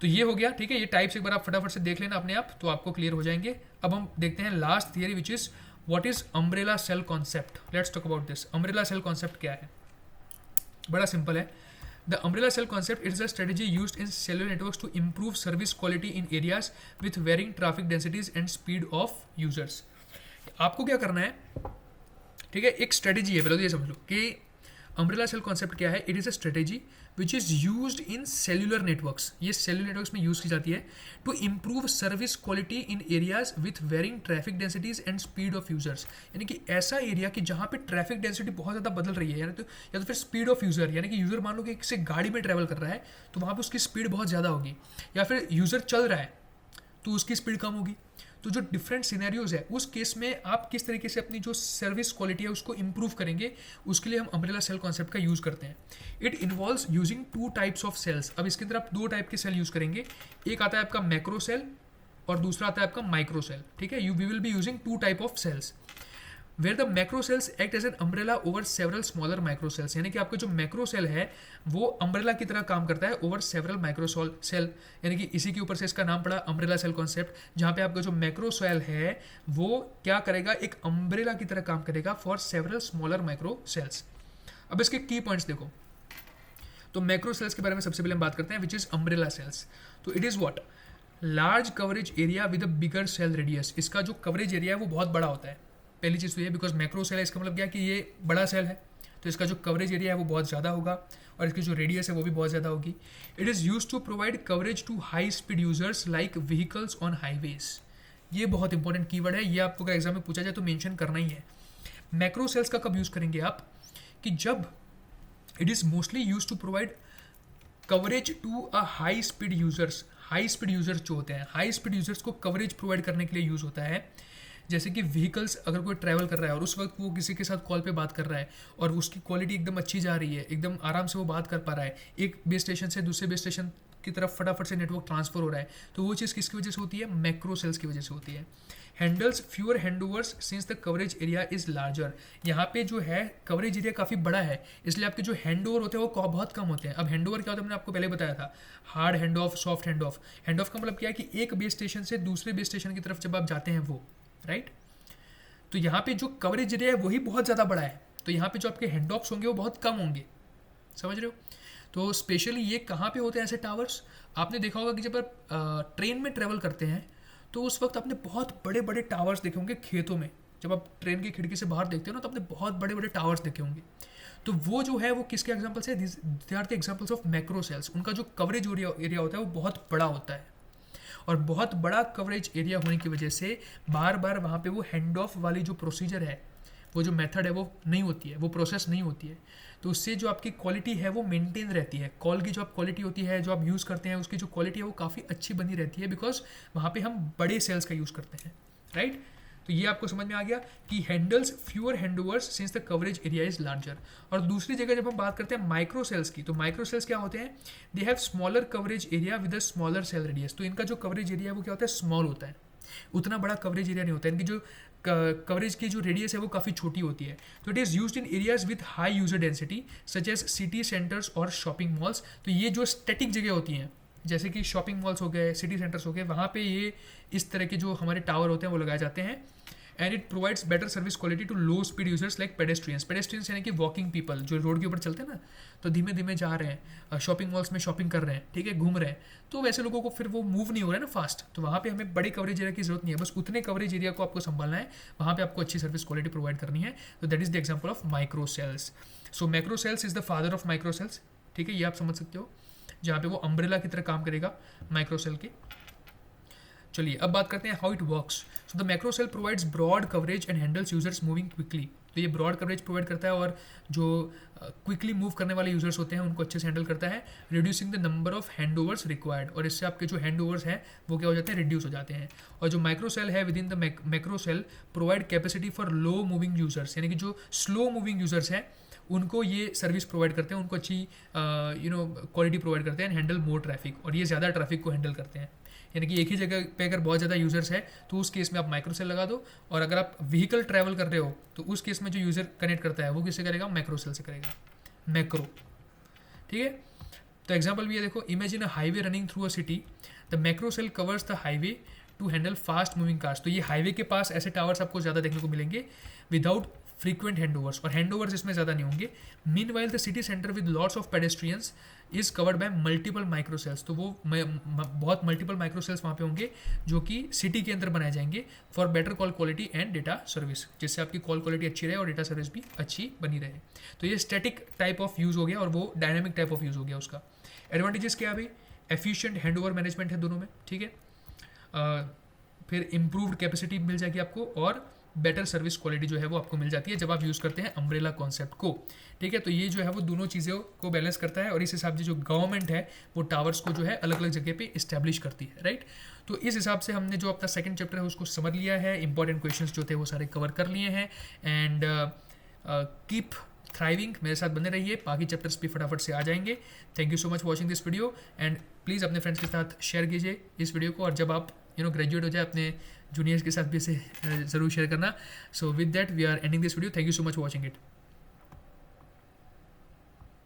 तो ये हो गया, ठीक है। ये टाइप्स एक बार आप फटाफट से देख लेना अपने आप, तो आपको क्लियर हो जाएंगे। अब हम देखते हैं last theory which is what is umbrella cell concept. Let's talk about this. Umbrella cell concept क्या है, बड़ा सिंपल है। The umbrella cell concept is a strategy used in cellular networks to improve service quality in areas with varying traffic densities and speed of users. आपको क्या करना है, ठीक है, एक स्ट्रेटेजी है, पहले तो ये समझ लो कि अम्ब्रेला सेल कॉन्सेप्ट क्या है। It is a strategy which is used in cellular networks, ये सेलुलर नेटवर्क्स में यूज़ की जाती है to improve service quality in areas with varying traffic densities and speed of users. यानी कि ऐसा एरिया कि जहाँ पे ट्रैफिक डेंसिटी बहुत ज़्यादा बदल रही है, यानी तो या तो फिर स्पीड ऑफ यूज़र, यानी कि यूज़र मान लो कि किसी गाड़ी में ट्रैवल कर रहा है तो वहाँ पर उसकी स्पीड बहुत ज़्यादा होगी, या फिर यूज़र चल रहा है तो उसकी स्पीड कम होगी। तो जो डिफरेंट सिनेरियोज है उस केस में आप किस तरीके से अपनी जो सर्विस क्वालिटी है उसको इंप्रूव करेंगे, उसके लिए हम अम्ब्रेला सेल कॉन्सेप्ट का यूज़ करते हैं। It involves using 2 types of cells. अब इसके अंदर आप 2 टाइप के सेल यूज़ करेंगे, एक आता है आपका मैक्रो सेल और दूसरा आता है आपका माइक्रो सेल, ठीक है। We will be using 2 type of cells where the macro cells act as an umbrella over several smaller micro cells, यानी कि आपका जो मैक्रो सेल है वो अम्ब्रेला की तरह काम करता है ओवर सेवरल माइक्रो सेल, यानी कि इसी के ऊपर से इसका नाम पड़ा अम्ब्रेला सेल कॉन्सेप्ट, जहाँ पे आपका जो मैक्रो सेल है वो क्या करेगा, एक अम्ब्रेला की तरह काम करेगा for several smaller micro cells. अब इसके की पॉइंट्स देखो, तो मैक्रो सेल्स के बारे में सबसे पहले हम बात करते हैं विच इज अम्ब्रेला सेल्स। तो it is what, large coverage area with a bigger cell radius. इसका जो कवरेज एरिया है वो बहुत बड़ा होता है, पहली चीज़ तो ये, बिकॉज मैक्रो सेल है इसका मतलब क्या कि ये बड़ा सेल है तो इसका जो कवरेज एरिया है वो बहुत ज़्यादा होगा और इसकी जो रेडियस है वो भी बहुत ज़्यादा होगी। It is use to provide coverage to high speed users like vehicles on highways. ये बहुत इंपॉर्टेंट कीवर्ड है, ये आपको अगर एग्जाम में पूछा जाए तो मेंशन करना ही है। मैक्रो सेल्स का कब यूज़ करेंगे आप, कि जब it is mostly use to provide coverage to a high speed users. High speed users जो होते हैं, हाई स्पीड यूजर्स को कवरेज प्रोवाइड करने के लिए यूज़ होता है। जैसे कि व्हीकल्स, अगर कोई ट्रैवल कर रहा है और उस वक्त वो किसी के साथ कॉल पे बात कर रहा है और उसकी क्वालिटी एकदम अच्छी जा रही है, एकदम आराम से वो बात कर पा रहा है, एक बेस स्टेशन से दूसरे बेस स्टेशन की तरफ फटाफट से नेटवर्क ट्रांसफर हो रहा है, तो वो चीज़ किसकी वजह से होती है, मैक्रो सेल्स की वजह से होती है। Handles fewer handovers since the coverage area is larger. यहाँ पे जो है कवरेज एरिया काफ़ी बड़ा है, इसलिए आपके जो हैंडओवर होते हैं वो बहुत कम होते हैं। अब हैंडओवर क्या होता है, मैंने आपको पहले बताया था, hard handoff, soft hand of. Hand of का मतलब क्या है कि एक बेस स्टेशन से दूसरे बेस स्टेशन की तरफ जब आप जाते हैं वो, राइट। तो यहाँ पे जो कवरेज एरिया है वही बहुत ज़्यादा बड़ा है, तो यहाँ पे जो आपके हैंड ऑफ्स होंगे वो बहुत कम होंगे, समझ रहे हो। तो स्पेशली ये कहाँ पे होते हैं ऐसे टावर्स, आपने देखा होगा कि जब आप ट्रेन में ट्रेवल करते हैं तो उस वक्त आपने बहुत बड़े बड़े टावर्स देखे होंगे खेतों में, जब आप ट्रेन की खिड़की से बाहर देखते हो ना तो आपने बहुत बड़े बड़े टावर्स देखे होंगे। तो वो जो है वो किसके एग्जाम्पल्स है, they are the examples of macro cells. उनका जो कवरेज एरिया होता है वो बहुत बड़ा होता है, और बहुत बड़ा कवरेज एरिया होने की वजह से बार बार वहाँ पे वो हैंड ऑफ वाली जो प्रोसीजर है, वो जो मेथड है वो नहीं होती है, वो प्रोसेस नहीं होती है। तो उससे जो आपकी क्वालिटी है वो मेंटेन रहती है। कॉल की जो आप क्वालिटी होती है जो आप यूज़ करते हैं उसकी जो क्वालिटी है वो काफ़ी अच्छी बनी रहती है, बिकॉज वहाँ पे हम बड़े सेल्स का यूज़ करते हैं, राइट। तो ये आपको समझ में आ गया कि handles fewer handovers since the coverage area is larger. और दूसरी जगह जब हम बात करते हैं माइक्रो सेल्स की, तो माइक्रो सेल्स क्या होते हैं, they have smaller coverage area with a smaller cell radius. तो इनका जो कवरेज एरिया है वो क्या होता है, स्मॉल होता है, उतना बड़ा कवरेज एरिया नहीं होता है। इनकी जो कवरेज की जो रेडियस है वो काफ़ी छोटी होती है। तो it is used in areas with high user density such as city centres और शॉपिंग मॉल्स। तो ये जो स्टैटिक जगह होती हैं जैसे कि शॉपिंग मॉल्स हो गए, सिटी सेंटर्स हो गए, वहाँ पे ये इस तरह के जो हमारे टावर होते हैं वो लगाए जाते हैं। And it provides better service quality to low speed users like pedestrians. Pedestrians यानी कि वॉकिंग पीपल जो रोड के ऊपर चलते हैं ना, तो धीमे धीमे जा रहे हैं, शॉपिंग मॉल्स में शॉपिंग कर रहे हैं, ठीक है, घूम रहे हैं, तो वैसे लोगों को फिर वो मूव नहीं हो रहा है ना फास्ट, तो वहाँ पे हमें बड़े कवरेज एरिया की जरूरत नहीं है, बस उतने कवरेज एरिया को आपको संभालना है, वहाँ पे आपको अच्छी सर्विस क्वालिटी प्रोवाइड करनी है। तो that is the example of micro cells. So macro cells is the father of micro cells, ठीक है, ये आप समझ सकते हो, जहाँ पे वो अम्ब्रेला की तरह काम करेगा माइक्रो सेल के। चलिए अब बात करते हैं how it works. So the macro cell provides broad coverage and handles users moving quickly. तो ये ब्रॉड कवरेज प्रोवाइड करता है और जो क्विकली मूव करने वाले यूजर्स होते हैं उनको अच्छे से हैंडल करता है, reducing the number of hand overs required. और इससे आपके जो हैंड ओवर्स हैं वो क्या हो जाते हैं, रिड्यूस हो जाते हैं। और जो माइक्रो सेल है within the macro cell provide capacity for low moving users, यानी कि जो स्लो मूविंग यूजर्स हैं उनको ये सर्विस प्रोवाइड करते हैं, उनको अच्छी क्वालिटी प्रोवाइड करते हैं, हैंडल मोर ट्रैफिक, और ये ज़्यादा ट्रैफिक को हैंडल करते हैं। यानी कि एक ही जगह पे अगर बहुत ज़्यादा यूजर्स है तो उस केस में आप माइक्रो सेल लगा दो, और अगर आप व्हीकल ट्रैवल कर रहे हो तो उस केस में जो यूज़र कनेक्ट करता है वो किससे करेगा, मैक्रो सेल से करेगा, मैक्रो, ठीक है। तो एग्जाम्पल भी है, देखो, imagine a highway running through a city, the macro cell covers the highway to handle fast moving cars. तो ये हाईवे के पास ऐसे टावर्स आपको ज़्यादा देखने को मिलेंगे विदाउट फ्रीक्वेंट हैंडओवर्स, और हैंडओवर्स इसमें ज़्यादा नहीं होंगे। Meanwhile the city centre with lots of pedestrians is covered by multiple micro cells. तो वो बहुत मल्टीपल माइक्रो सेल्स वहाँ पे होंगे जो कि सिटी के अंदर बनाए जाएंगे for better call quality and data service, जिससे आपकी कॉल क्वालिटी अच्छी रहे और डेटा सर्विस भी अच्छी बनी रहे। तो ये स्टैटिक टाइप ऑफ यूज़ हो गया और वो डायनामिक टाइप ऑफ यूज़ हो गया। उसका एडवांटेजेस क्या है भाई, एफिशिएंट हैंड ओवर मैनेजमेंट है दोनों में, ठीक है, फिर इम्प्रूव्ड कैपेसिटी मिल जाएगी आपको, और बेटर सर्विस क्वालिटी जो है वो आपको मिल जाती है जब आप यूज़ करते हैं अम्ब्रेला कॉन्सेप्ट को, ठीक है। तो ये जो है वो दोनों चीज़ों को बैलेंस करता है, और इस हिसाब से जो गवर्नमेंट है वो टावर्स को जो है अलग अलग जगह पे इस्टेब्लिश करती है, राइट। तो इस हिसाब से हमने जो अपना सेकंड चैप्टर है उसको समझ लिया है, इंपॉर्टेंट क्वेश्चंस जो थे वो सारे कवर कर लिए हैं। एंड कीप थ्राइविंग, मेरे साथ बने रहिए, बाकी चैप्टर्स भी फटाफट से आ जाएंगे। Thank you so much watching this video, and please अपने फ्रेंड्स के साथ शेयर कीजिए इस वीडियो को, और जब आप ग्रेजुएट हो जाए अपने जूनियर्स के साथ भी इसे ज़रूर शेयर करना। So with that we are ending this video, thank you so much watching it.